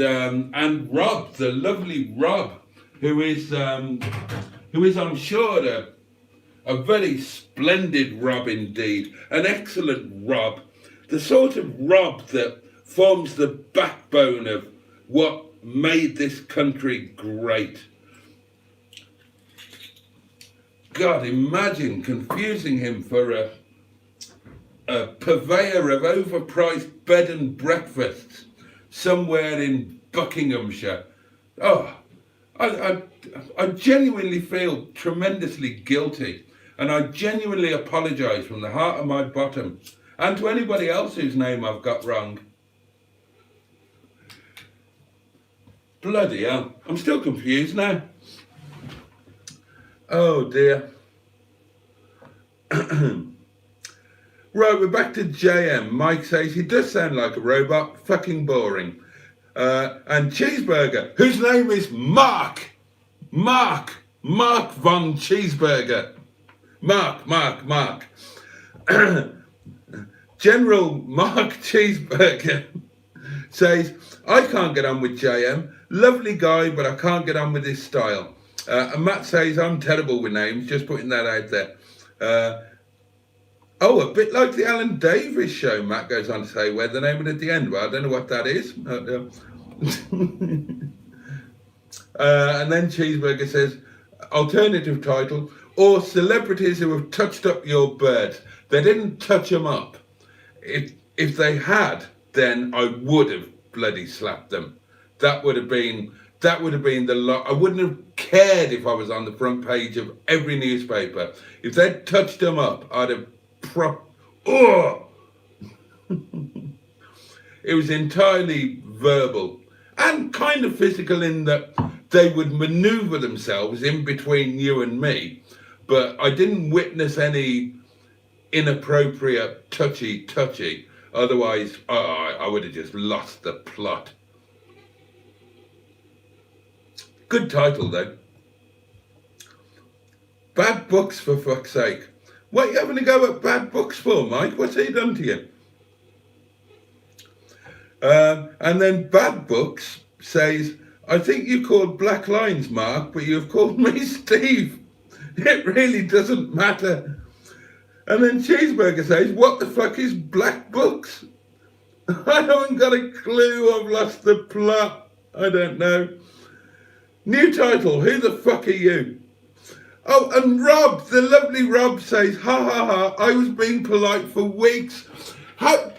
Rob, the lovely Rob, who is I'm sure a very splendid Rob indeed, an excellent Rob, the sort of Rob that forms the backbone of what made this country great. God, imagine confusing him for a purveyor of overpriced bed and breakfasts somewhere in Buckinghamshire. Oh, I genuinely feel tremendously guilty, and I genuinely apologise from the heart of my bottom, and to anybody else whose name I've got wrong. Bloody hell, I'm still confused now. Oh dear. Right, we're back to JM. Mike says he does sound like a robot, fucking boring. And Cheeseburger, whose name is Mark von Cheeseburger. Mark. General Mark Cheeseburger says, I can't get on with JM. Lovely guy, but I can't get on with his style. And Matt says, I'm terrible with names, just putting that out there. Oh, a bit like the Alan Davies show, Matt goes on to say, where the name at the end. Well, I don't know what that is. And then Cheeseburger says, alternative title, or celebrities who have touched up your bird. They didn't touch them up. If they had, then I would have bloody slapped them. That would have been the lot. I wouldn't have cared if I was on the front page of every newspaper. If they'd touched them up, I'd have It was entirely verbal and kind of physical in that they would maneuver themselves in between you and me, but I didn't witness any inappropriate touchy. Otherwise, I would have just lost the plot. Good title though. Bad books, for fuck's sake. What are you having to go at bad books for, Mike? What's he done to you? And then Bad Books says, I think you called black lines, Mark, but you've called me Steve. It really doesn't matter. And then Cheeseburger says, what the fuck is black books? I haven't got a clue. I've lost the plot. I don't know. New title, who the fuck are you? Oh, and Rob, the lovely Rob says, ha ha ha, I was being polite for weeks.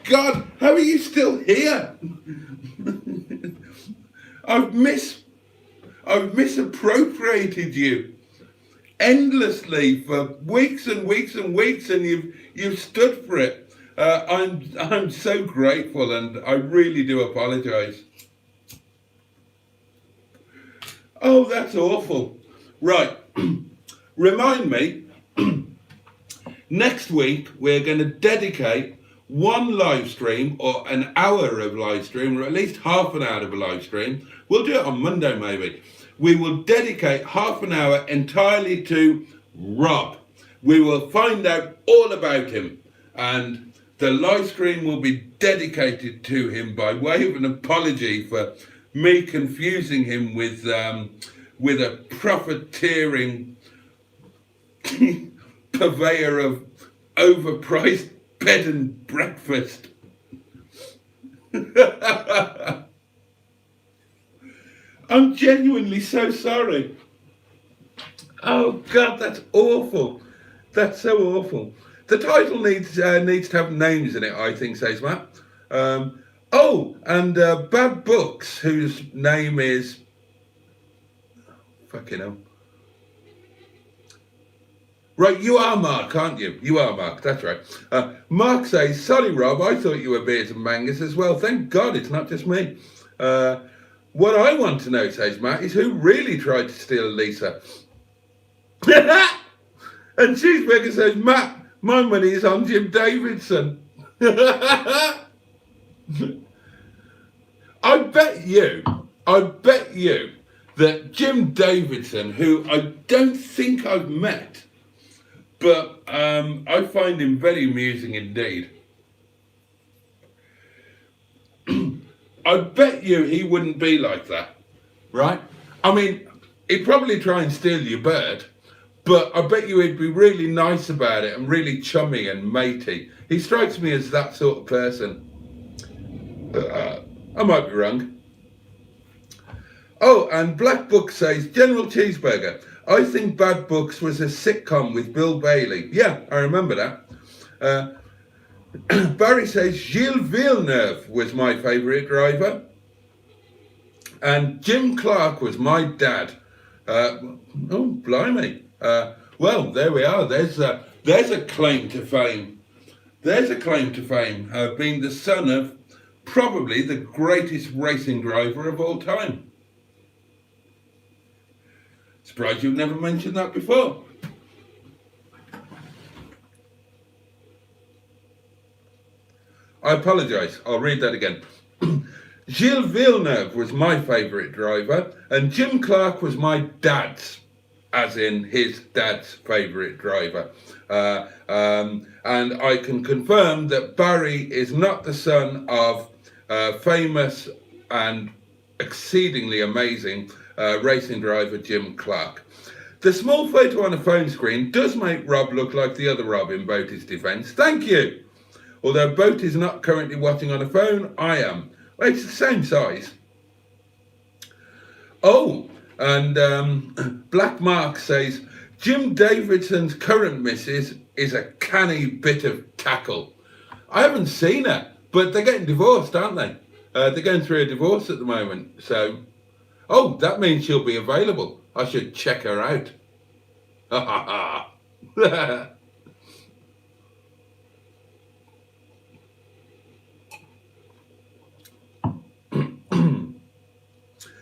God, how are you still here? I've misappropriated you endlessly for weeks and weeks and weeks, and you've stood for it. I'm so grateful, and I really do apologise. Oh, that's awful. Right. Remind me, next week we're going to dedicate one live stream, or an hour of live stream, or at least half an hour of a live stream. We'll do it on Monday maybe. We will dedicate half an hour entirely to Rob. We will find out all about him, and the live stream will be dedicated to him by way of an apology for me confusing him with a profiteering purveyor of overpriced bed and breakfast. I'm genuinely so sorry. Oh God, that's awful. That's so awful. The title needs to have names in it, I think, says Matt. And Bad Books, whose name is fucking hell. Right, you are Mark, aren't you? You are Mark, that's right. Mark says, sorry Rob, I thought you were Beers and Mangus as well. Thank God it's not just me. What I want to know, says Matt, is who really tried to steal Lisa. And Cheeseburger says, Matt, my money is on Jim Davidson. I bet you that Jim Davidson, who I don't think I've met, but I find him very amusing indeed. I bet you he wouldn't be like that, right? I mean, he'd probably try and steal your bird, but I bet you he'd be really nice about it and really chummy and matey. He strikes me as that sort of person. I might be wrong. Oh, and Black Book says, General Cheeseburger, I think Bad Books was a sitcom with Bill Bailey. Yeah, I remember that. Barry says, Gilles Villeneuve was my favourite driver. And Jim Clark was my dad. Oh, blimey. Well, there we are. There's a claim to fame. There's a claim to fame, being the son of probably the greatest racing driver of all time. Surprised you've never mentioned that before. I apologise. I'll read that again. Gilles Villeneuve was my favourite driver, and Jim Clark was my dad's, as in his dad's favourite driver. And I can confirm that Barry is not the son of famous and exceedingly amazing racing driver Jim Clark. The small photo on a phone screen does make Rob look like the other Rob in Boaty's defence. Thank you. Although Boaty's not currently watching on a phone, I am. Well, it's the same size. Oh, and Black Mark says, Jim Davidson's current missus is a canny bit of tackle. I haven't seen her, but they're getting divorced, aren't they? They're going through a divorce at the moment. So, oh, that means she'll be available. I should check her out. Ha ha ha.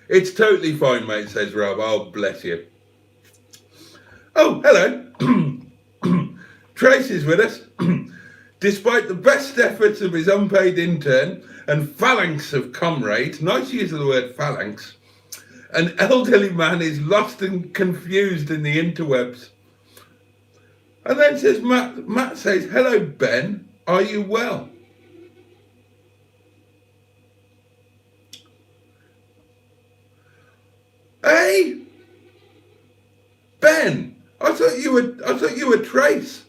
It's totally fine, mate, says Rob. Oh, bless you. Oh, hello. Tracy's with us. Despite the best efforts of his unpaid intern and phalanx of comrades, nice use of the word phalanx, an elderly man is lost and confused in the interwebs. And then says Matt says, hello, Ben, are you well? Hey, Ben, I thought you were Trace.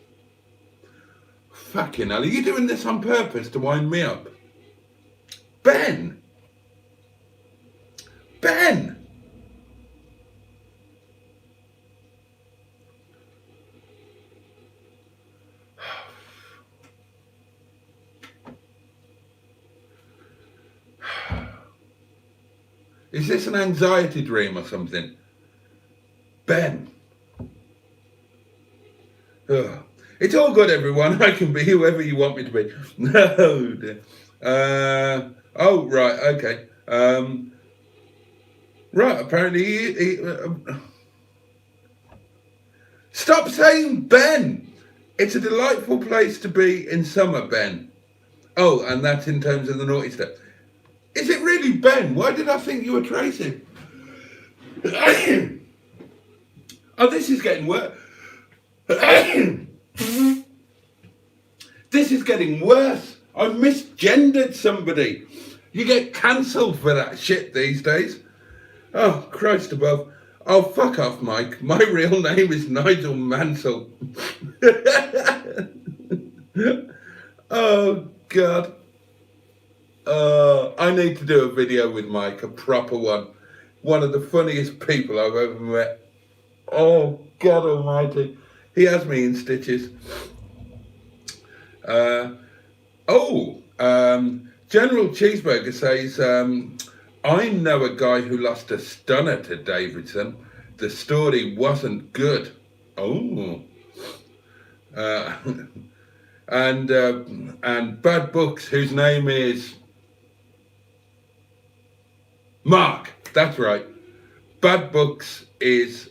Fucking hell, are you doing this on purpose to wind me up? Ben! Ben! Is this an anxiety dream or something? Ben. Ugh. It's all good, everyone. I can be whoever you want me to be. No. Dear. Oh, right. Okay. Right. Apparently, stop saying Ben. It's a delightful place to be in summer, Ben. Oh, and that's in terms of the naughty stuff. Is it really Ben? Why did I think you were Tracy? Oh, this is getting worse. This is getting worse. I've misgendered somebody. You get cancelled for that shit these days. Oh, Christ above. Oh, fuck off, Mike. My real name is Nigel Mansell. Oh, God. I need to do a video with Mike, a proper one. One of the funniest people I've ever met. Oh, God almighty. He has me in stitches. General Cheeseburger says, I know a guy who lost a stunner to Davidson. The story wasn't good. Oh. And Bad Books, whose name is Mark. That's right. Bad Books is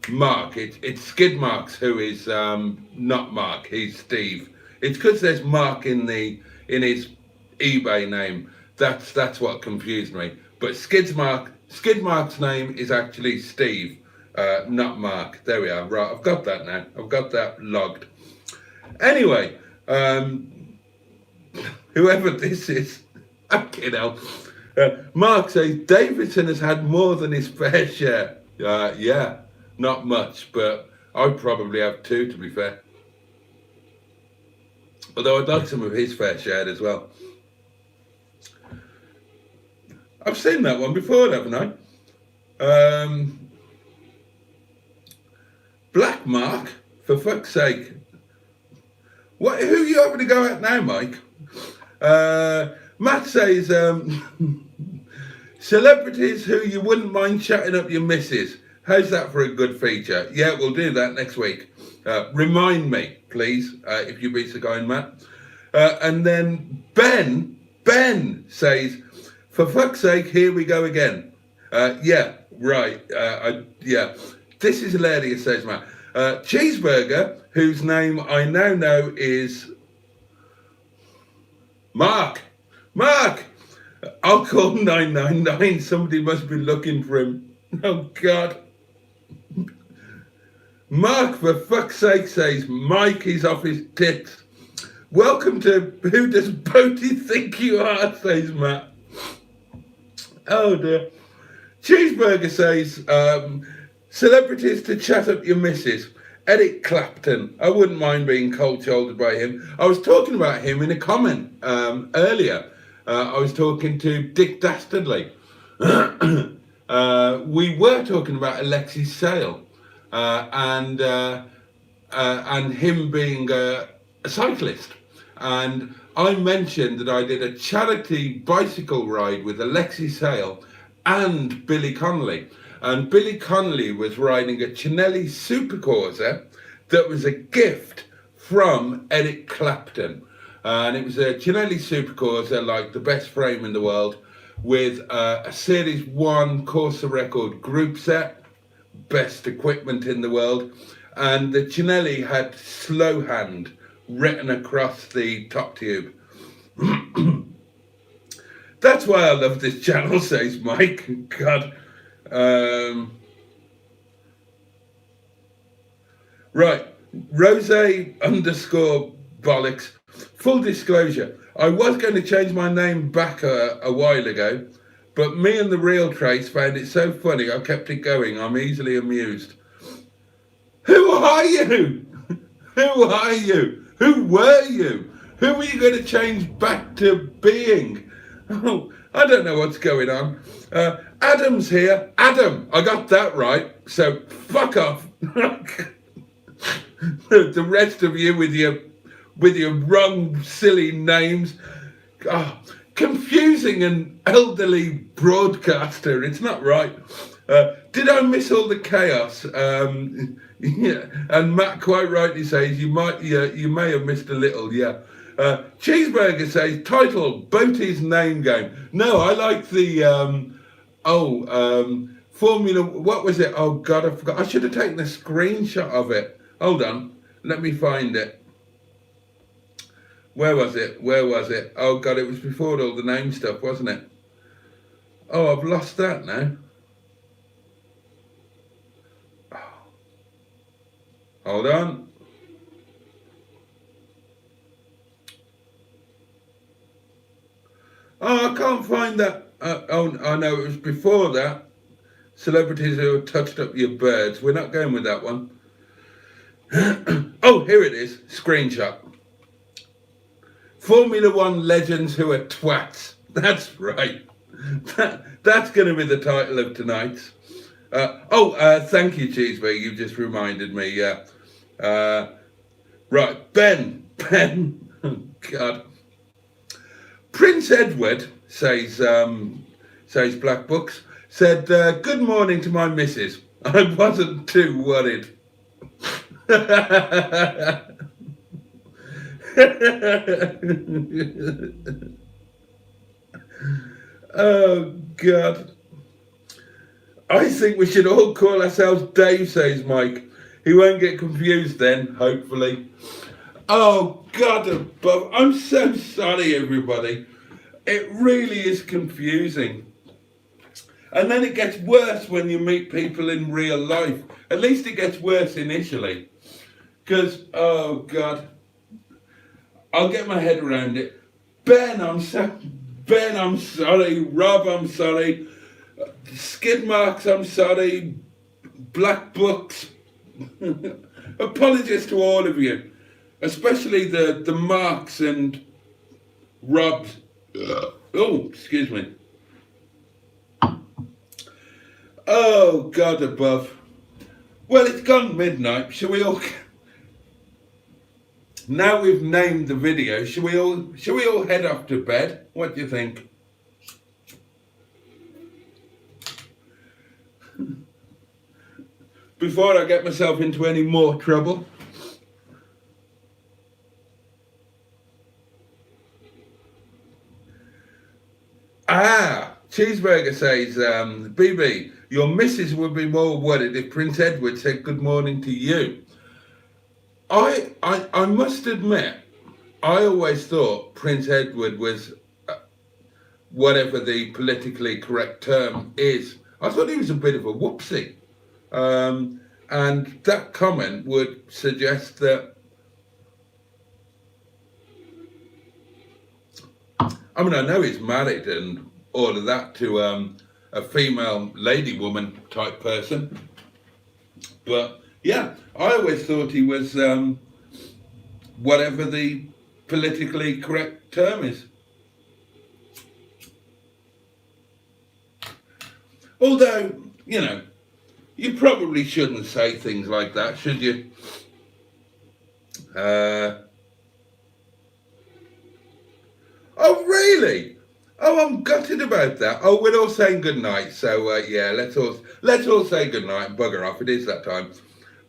Mark. It's Skid Marks who is not Mark. He's Steve. It's because there's Mark in his eBay name. That's what confused me. But Skid Mark's name is actually Steve, not Mark. There we are. Right, I've got that now. I've got that logged. Anyway, whoever this is, fucking hell. Mark says Davidson has had more than his fair share. Yeah, not much, but I probably have too, to be fair. Although I'd like some of his fair share as well. I've seen that one before, haven't I? Black Mark, for fuck's sake. Who are you having to go at now, Mike? Matt says, celebrities who you wouldn't mind chatting up your missus. How's that for a good feature? Yeah, we'll do that next week. Remind me, please, if you be so kind, Matt. And then Ben says, for fuck's sake, here we go again. Yeah, right. Yeah, this is hilarious, says Matt. Cheeseburger, whose name I now know is Mark. I'll call 999. Somebody must be looking for him. Oh, God. Mark, for fuck's sake, says Mike is off his tits. Welcome to Who Does Boaty Think You Are, says Matt. Oh, dear. Cheeseburger says, celebrities to chat up your missus. Eric Clapton. I wouldn't mind being cold-shouldered by him. I was talking about him in a comment earlier. I was talking to Dick Dastardly. We were talking about Alexis Sale and him being a cyclist. And I mentioned that I did a charity bicycle ride with Alexis Sale and Billy Connolly. And Billy Connolly was riding a Cinelli Supercorsa that was a gift from Eric Clapton. And it was a Cinelli Supercorsa, like the best frame in the world, with a Series 1 Corsa record group set, best equipment in the world. And the Cinelli had slow hand written across the top tube. That's why I love this channel, says Mike. God. Right, Rose_bollocks. Full disclosure, I was going to change my name back a while ago, but me and the real Trace found it so funny I kept it going. I'm easily amused. Who are you? Who are you? Who were you? Who are you going to change back to being? Oh, I don't know what's going on. Adam's here. Adam, I got that right. So fuck off. The rest of you with your wrong, silly names. Oh, confusing an elderly broadcaster. It's not right. Did I miss all the chaos? Yeah, and Matt quite rightly says you may have missed a little. Yeah. Cheeseburger says title Boaty's name game. No, I like the Formula. What was it? Oh God, I forgot. I should have taken a screenshot of it. Hold on, let me find it. Where was it? Oh God, it was before all the name stuff, wasn't it? Oh, I've lost that now. Hold on. Oh, I can't find that. I know it was before that. Celebrities who have touched up your birds. We're not going with that one. Oh, here it is. Screenshot. Formula One legends who are twats. That's right. That's going to be the title of tonight's. Thank you, Cheeseburger. You just reminded me. Yeah. Right, Ben. Oh, God. Prince Edward says Black Books said good morning to my missus. I wasn't too worried. Oh God. I think we should all call ourselves Dave, says Mike. He won't get confused then, hopefully. Oh God above. I'm so sorry, everybody. It really is confusing. And then it gets worse when you meet people in real life. At least it gets worse initially. Because, oh God, I'll get my head around it. Ben, I'm sorry. Rob, I'm sorry. Skid marks, I'm sorry. Black Books. Apologies to all of you. Especially the Marks and Robs. Oh, excuse me. Oh, God above. Well, it's gone midnight. Shall we all... Now we've named the video, shall we all head off to bed? What do you think? Before I get myself into any more trouble. Cheeseburger says, BB, your missus would be more worried if Prince Edward said good morning to you. I must admit, I always thought Prince Edward was whatever the politically correct term is. I thought he was a bit of a whoopsie. And that comment would suggest that, I mean, I know he's married and all of that to a female lady woman type person, but yeah, I always thought he was whatever the politically correct term is. Although, you know, you probably shouldn't say things like that, should you? Oh, really? Oh, I'm gutted about that. Oh, we're all saying goodnight, so yeah, let's all say goodnight and bugger off. It is that time.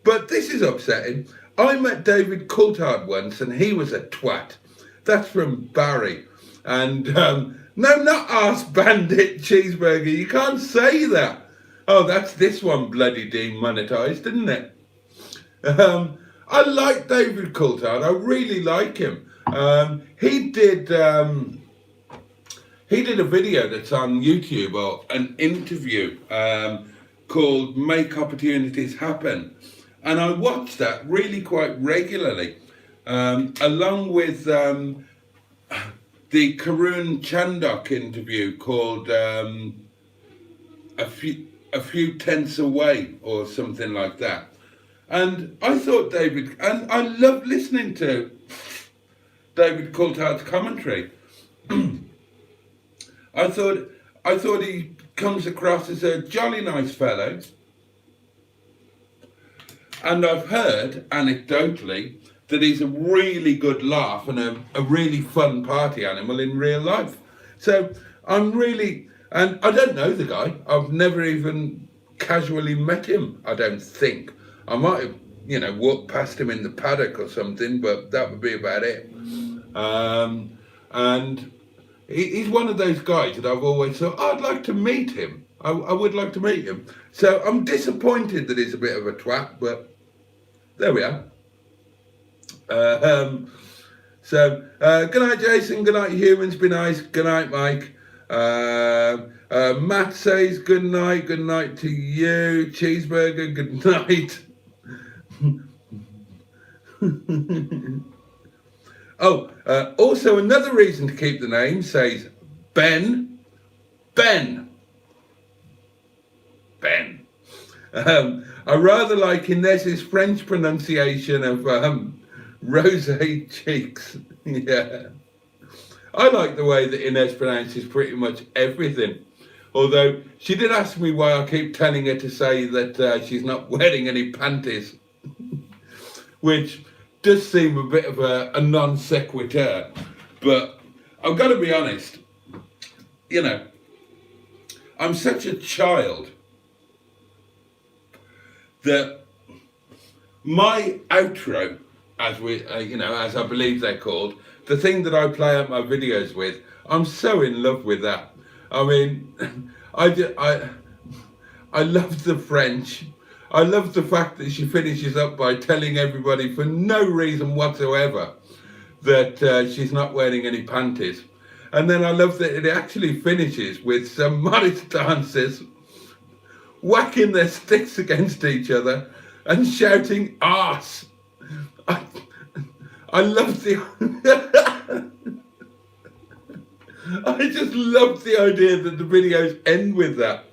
But this is upsetting. I met David Coulthard once, and he was a twat. That's from Barry. And no, not Arse Bandit Cheeseburger. You can't say that. Oh, that's this one bloody demonetised, isn't it? I like David Coulthard. I really like him. He did a video that's on YouTube, or an interview called Make Opportunities Happen. And I watch that really quite regularly, along with the Karun Chandok interview called a few tenths away or something like that. And I thought David, and I love listening to David Coulthard's commentary. I thought he comes across as a jolly nice fellow. And I've heard, anecdotally, that he's a really good laugh and a really fun party animal in real life. So I'm really, and I don't know the guy. I've never even casually met him, I don't think. I might have, walked past him in the paddock or something, but that would be about it. And he's one of those guys that I've always thought, I'd like to meet him. I would like to meet him. So I'm disappointed that he's a bit of a twat, but there we are. Good night, Jason. Good night, humans. Be nice. Good night, Mike. Matt says good night. Good night to you. Cheeseburger, good night. Also another reason to keep the name says Ben. I rather like Inez's French pronunciation of rosé cheeks. Yeah. I like the way that Inez pronounces pretty much everything. Although she did ask me why I keep telling her to say that she's not wearing any panties. Which does seem a bit of a non sequitur. But I've got to be honest. I'm such a child that my outro, as I believe they're called, the thing that I play out my videos with, I'm so in love with that. I mean, I love the French. I love the fact that she finishes up by telling everybody for no reason whatsoever that she's not wearing any panties. And then I love that it actually finishes with some modest dancers whacking their sticks against each other and shouting arse. I love the I just love the idea that the videos end with that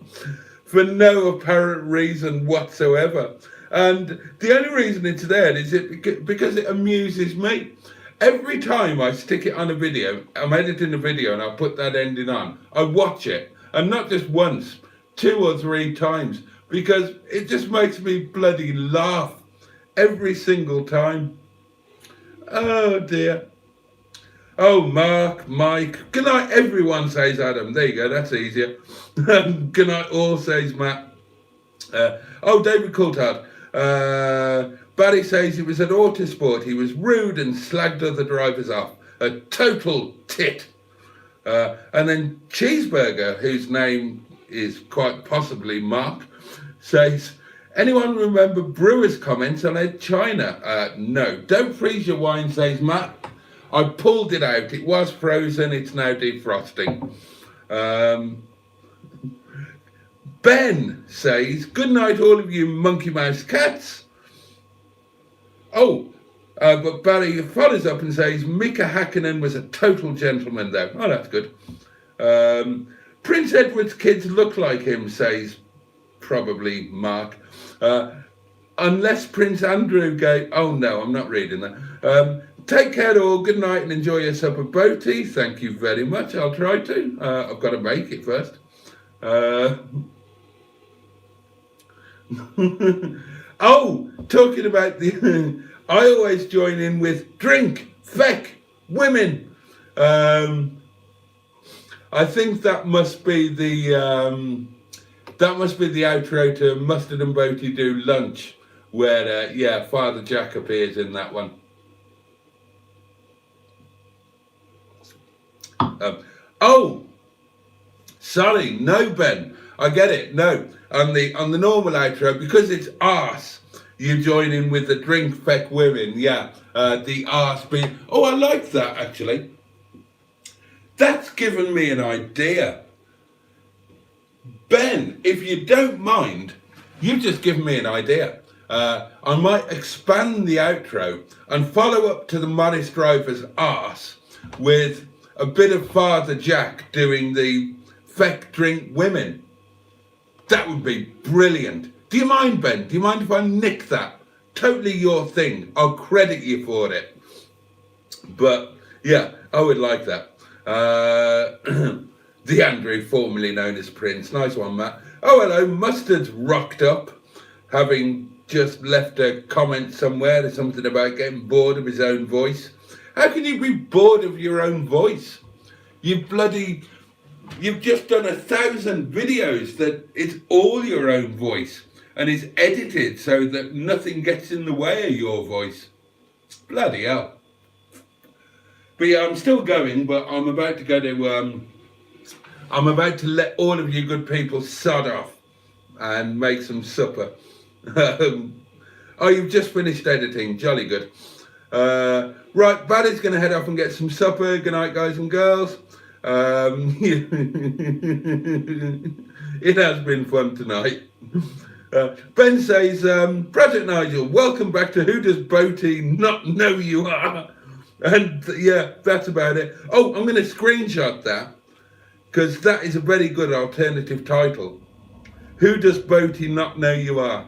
for no apparent reason whatsoever. And the only reason it's there is because it amuses me. Every time I stick it on a video, I'm editing a video and I put that ending on, I watch it, and not just once, 2 or 3 times, because it just makes me bloody laugh every single time. Oh dear. Oh, Mark, Mike. Good night, everyone, says Adam. There you go, that's easier. Good night, all, says Matt. David Coulthard. Barry says he was at Autosport. He was rude and slagged other drivers off. A total tit. And then Cheeseburger, whose name is quite possibly Mark, says, anyone remember Brewer's comments on Ed China? No. Don't freeze your wine, says Matt. I pulled it out. It was frozen. It's now defrosting. Ben says, good night, all of you monkey mouse cats. But Barry follows up and says, Mika Hakkinen was a total gentleman, though. Oh, that's good. Prince Edward's kids look like him, says probably Mark. Unless Prince Andrew gave... Oh, no, I'm not reading that. Take care all. Good night and enjoy your supper, Boaty. Thank you very much. I'll try to. I've got to make it first. Talking about the... I always join in with drink, feck, women. I think that must be the outro to Mustard and Boaty Do Lunch, where Father Jack appears in that one. Sorry, no, Ben. I get it. No, on the normal outro, because it's arse, you join in with the drink, feck, women. Yeah, the arse being. Oh, I like that actually. That's given me an idea. Ben, if you don't mind, you've just given me an idea. I might expand the outro and follow up to the modest driver's arse with a bit of Father Jack doing the feck drink women. That would be brilliant. Do you mind, Ben? Do you mind if I nick that? Totally your thing. I'll credit you for it. But yeah, I would like that. The Andrew, formerly known as Prince. Nice one, Matt. Oh, hello. Mustard's rocked up, having just left a comment somewhere. There's something about getting bored of his own voice. How can you be bored of your own voice? You've just done 1,000 videos that it's all your own voice and is edited so that nothing gets in the way of your voice. Bloody hell. But yeah, I'm still going, but I'm about to go to, I'm about to let all of you good people sod off and make some supper. Oh, you've just finished editing. Jolly good. Right, Baddy's going to head off and get some supper. Good night, guys and girls. It has been fun tonight. Ben says, Project Nigel, welcome back to Who Does Boaty Not Know You Are? And yeah, that's about it. Oh, I'm going to screenshot that because that is a very good alternative title. Who Does Boaty Not Know You Are?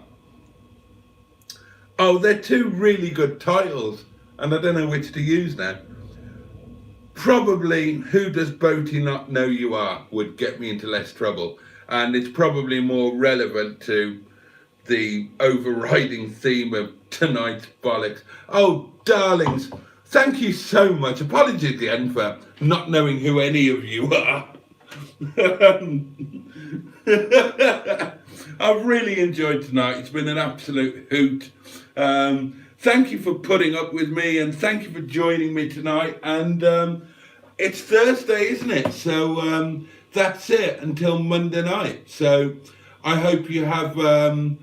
Oh, they're two really good titles and I don't know which to use now. Probably Who Does Boaty Not Know You Are would get me into less trouble, and it's probably more relevant to the overriding theme of tonight's bollocks. Oh, darlings, thank you so much. Apologies again for not knowing who any of you are. I've really enjoyed tonight. It's been an absolute hoot. Thank you for putting up with me and thank you for joining me tonight. And it's Thursday, isn't it? So that's it until Monday night. So I hope you have a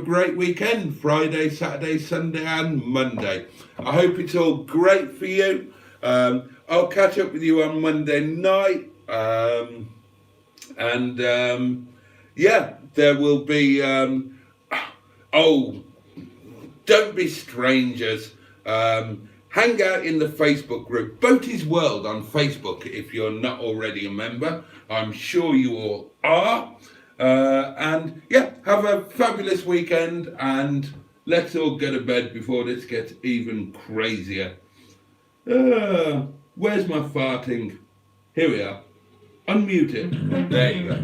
great weekend, Friday, Saturday, Sunday and Monday. I hope it's all great for you. I'll catch up with you on Monday night. Yeah, there will be, don't be strangers. Hang out in the Facebook group, Boaty's World on Facebook, if you're not already a member. I'm sure you all are. And yeah, have a fabulous weekend and let's all go to bed before this gets even crazier. Where's my farting? Here we are. Unmute it. There you go.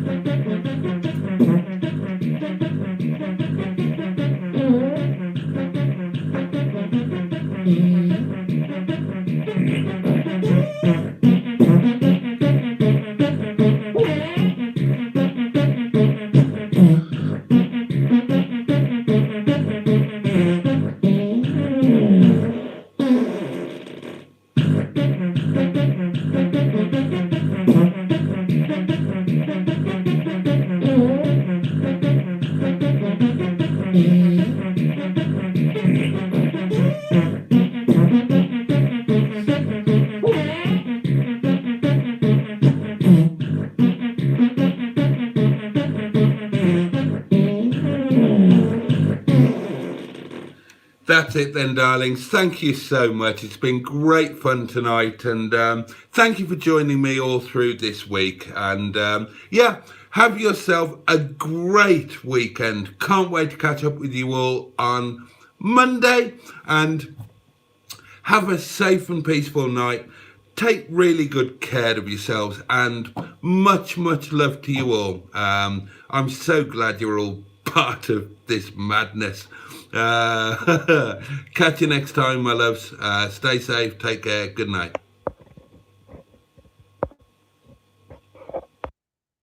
That's it then, darlings. Thank you so much. It's been great fun tonight, and thank you for joining me all through this week. And yeah, have yourself a great weekend. Can't wait to catch up with you all on Monday, and have a safe and peaceful night. Take really good care of yourselves, and much love to you all. I'm so glad you're all part of this madness. Catch you next time, my loves. Stay safe, take care, good night.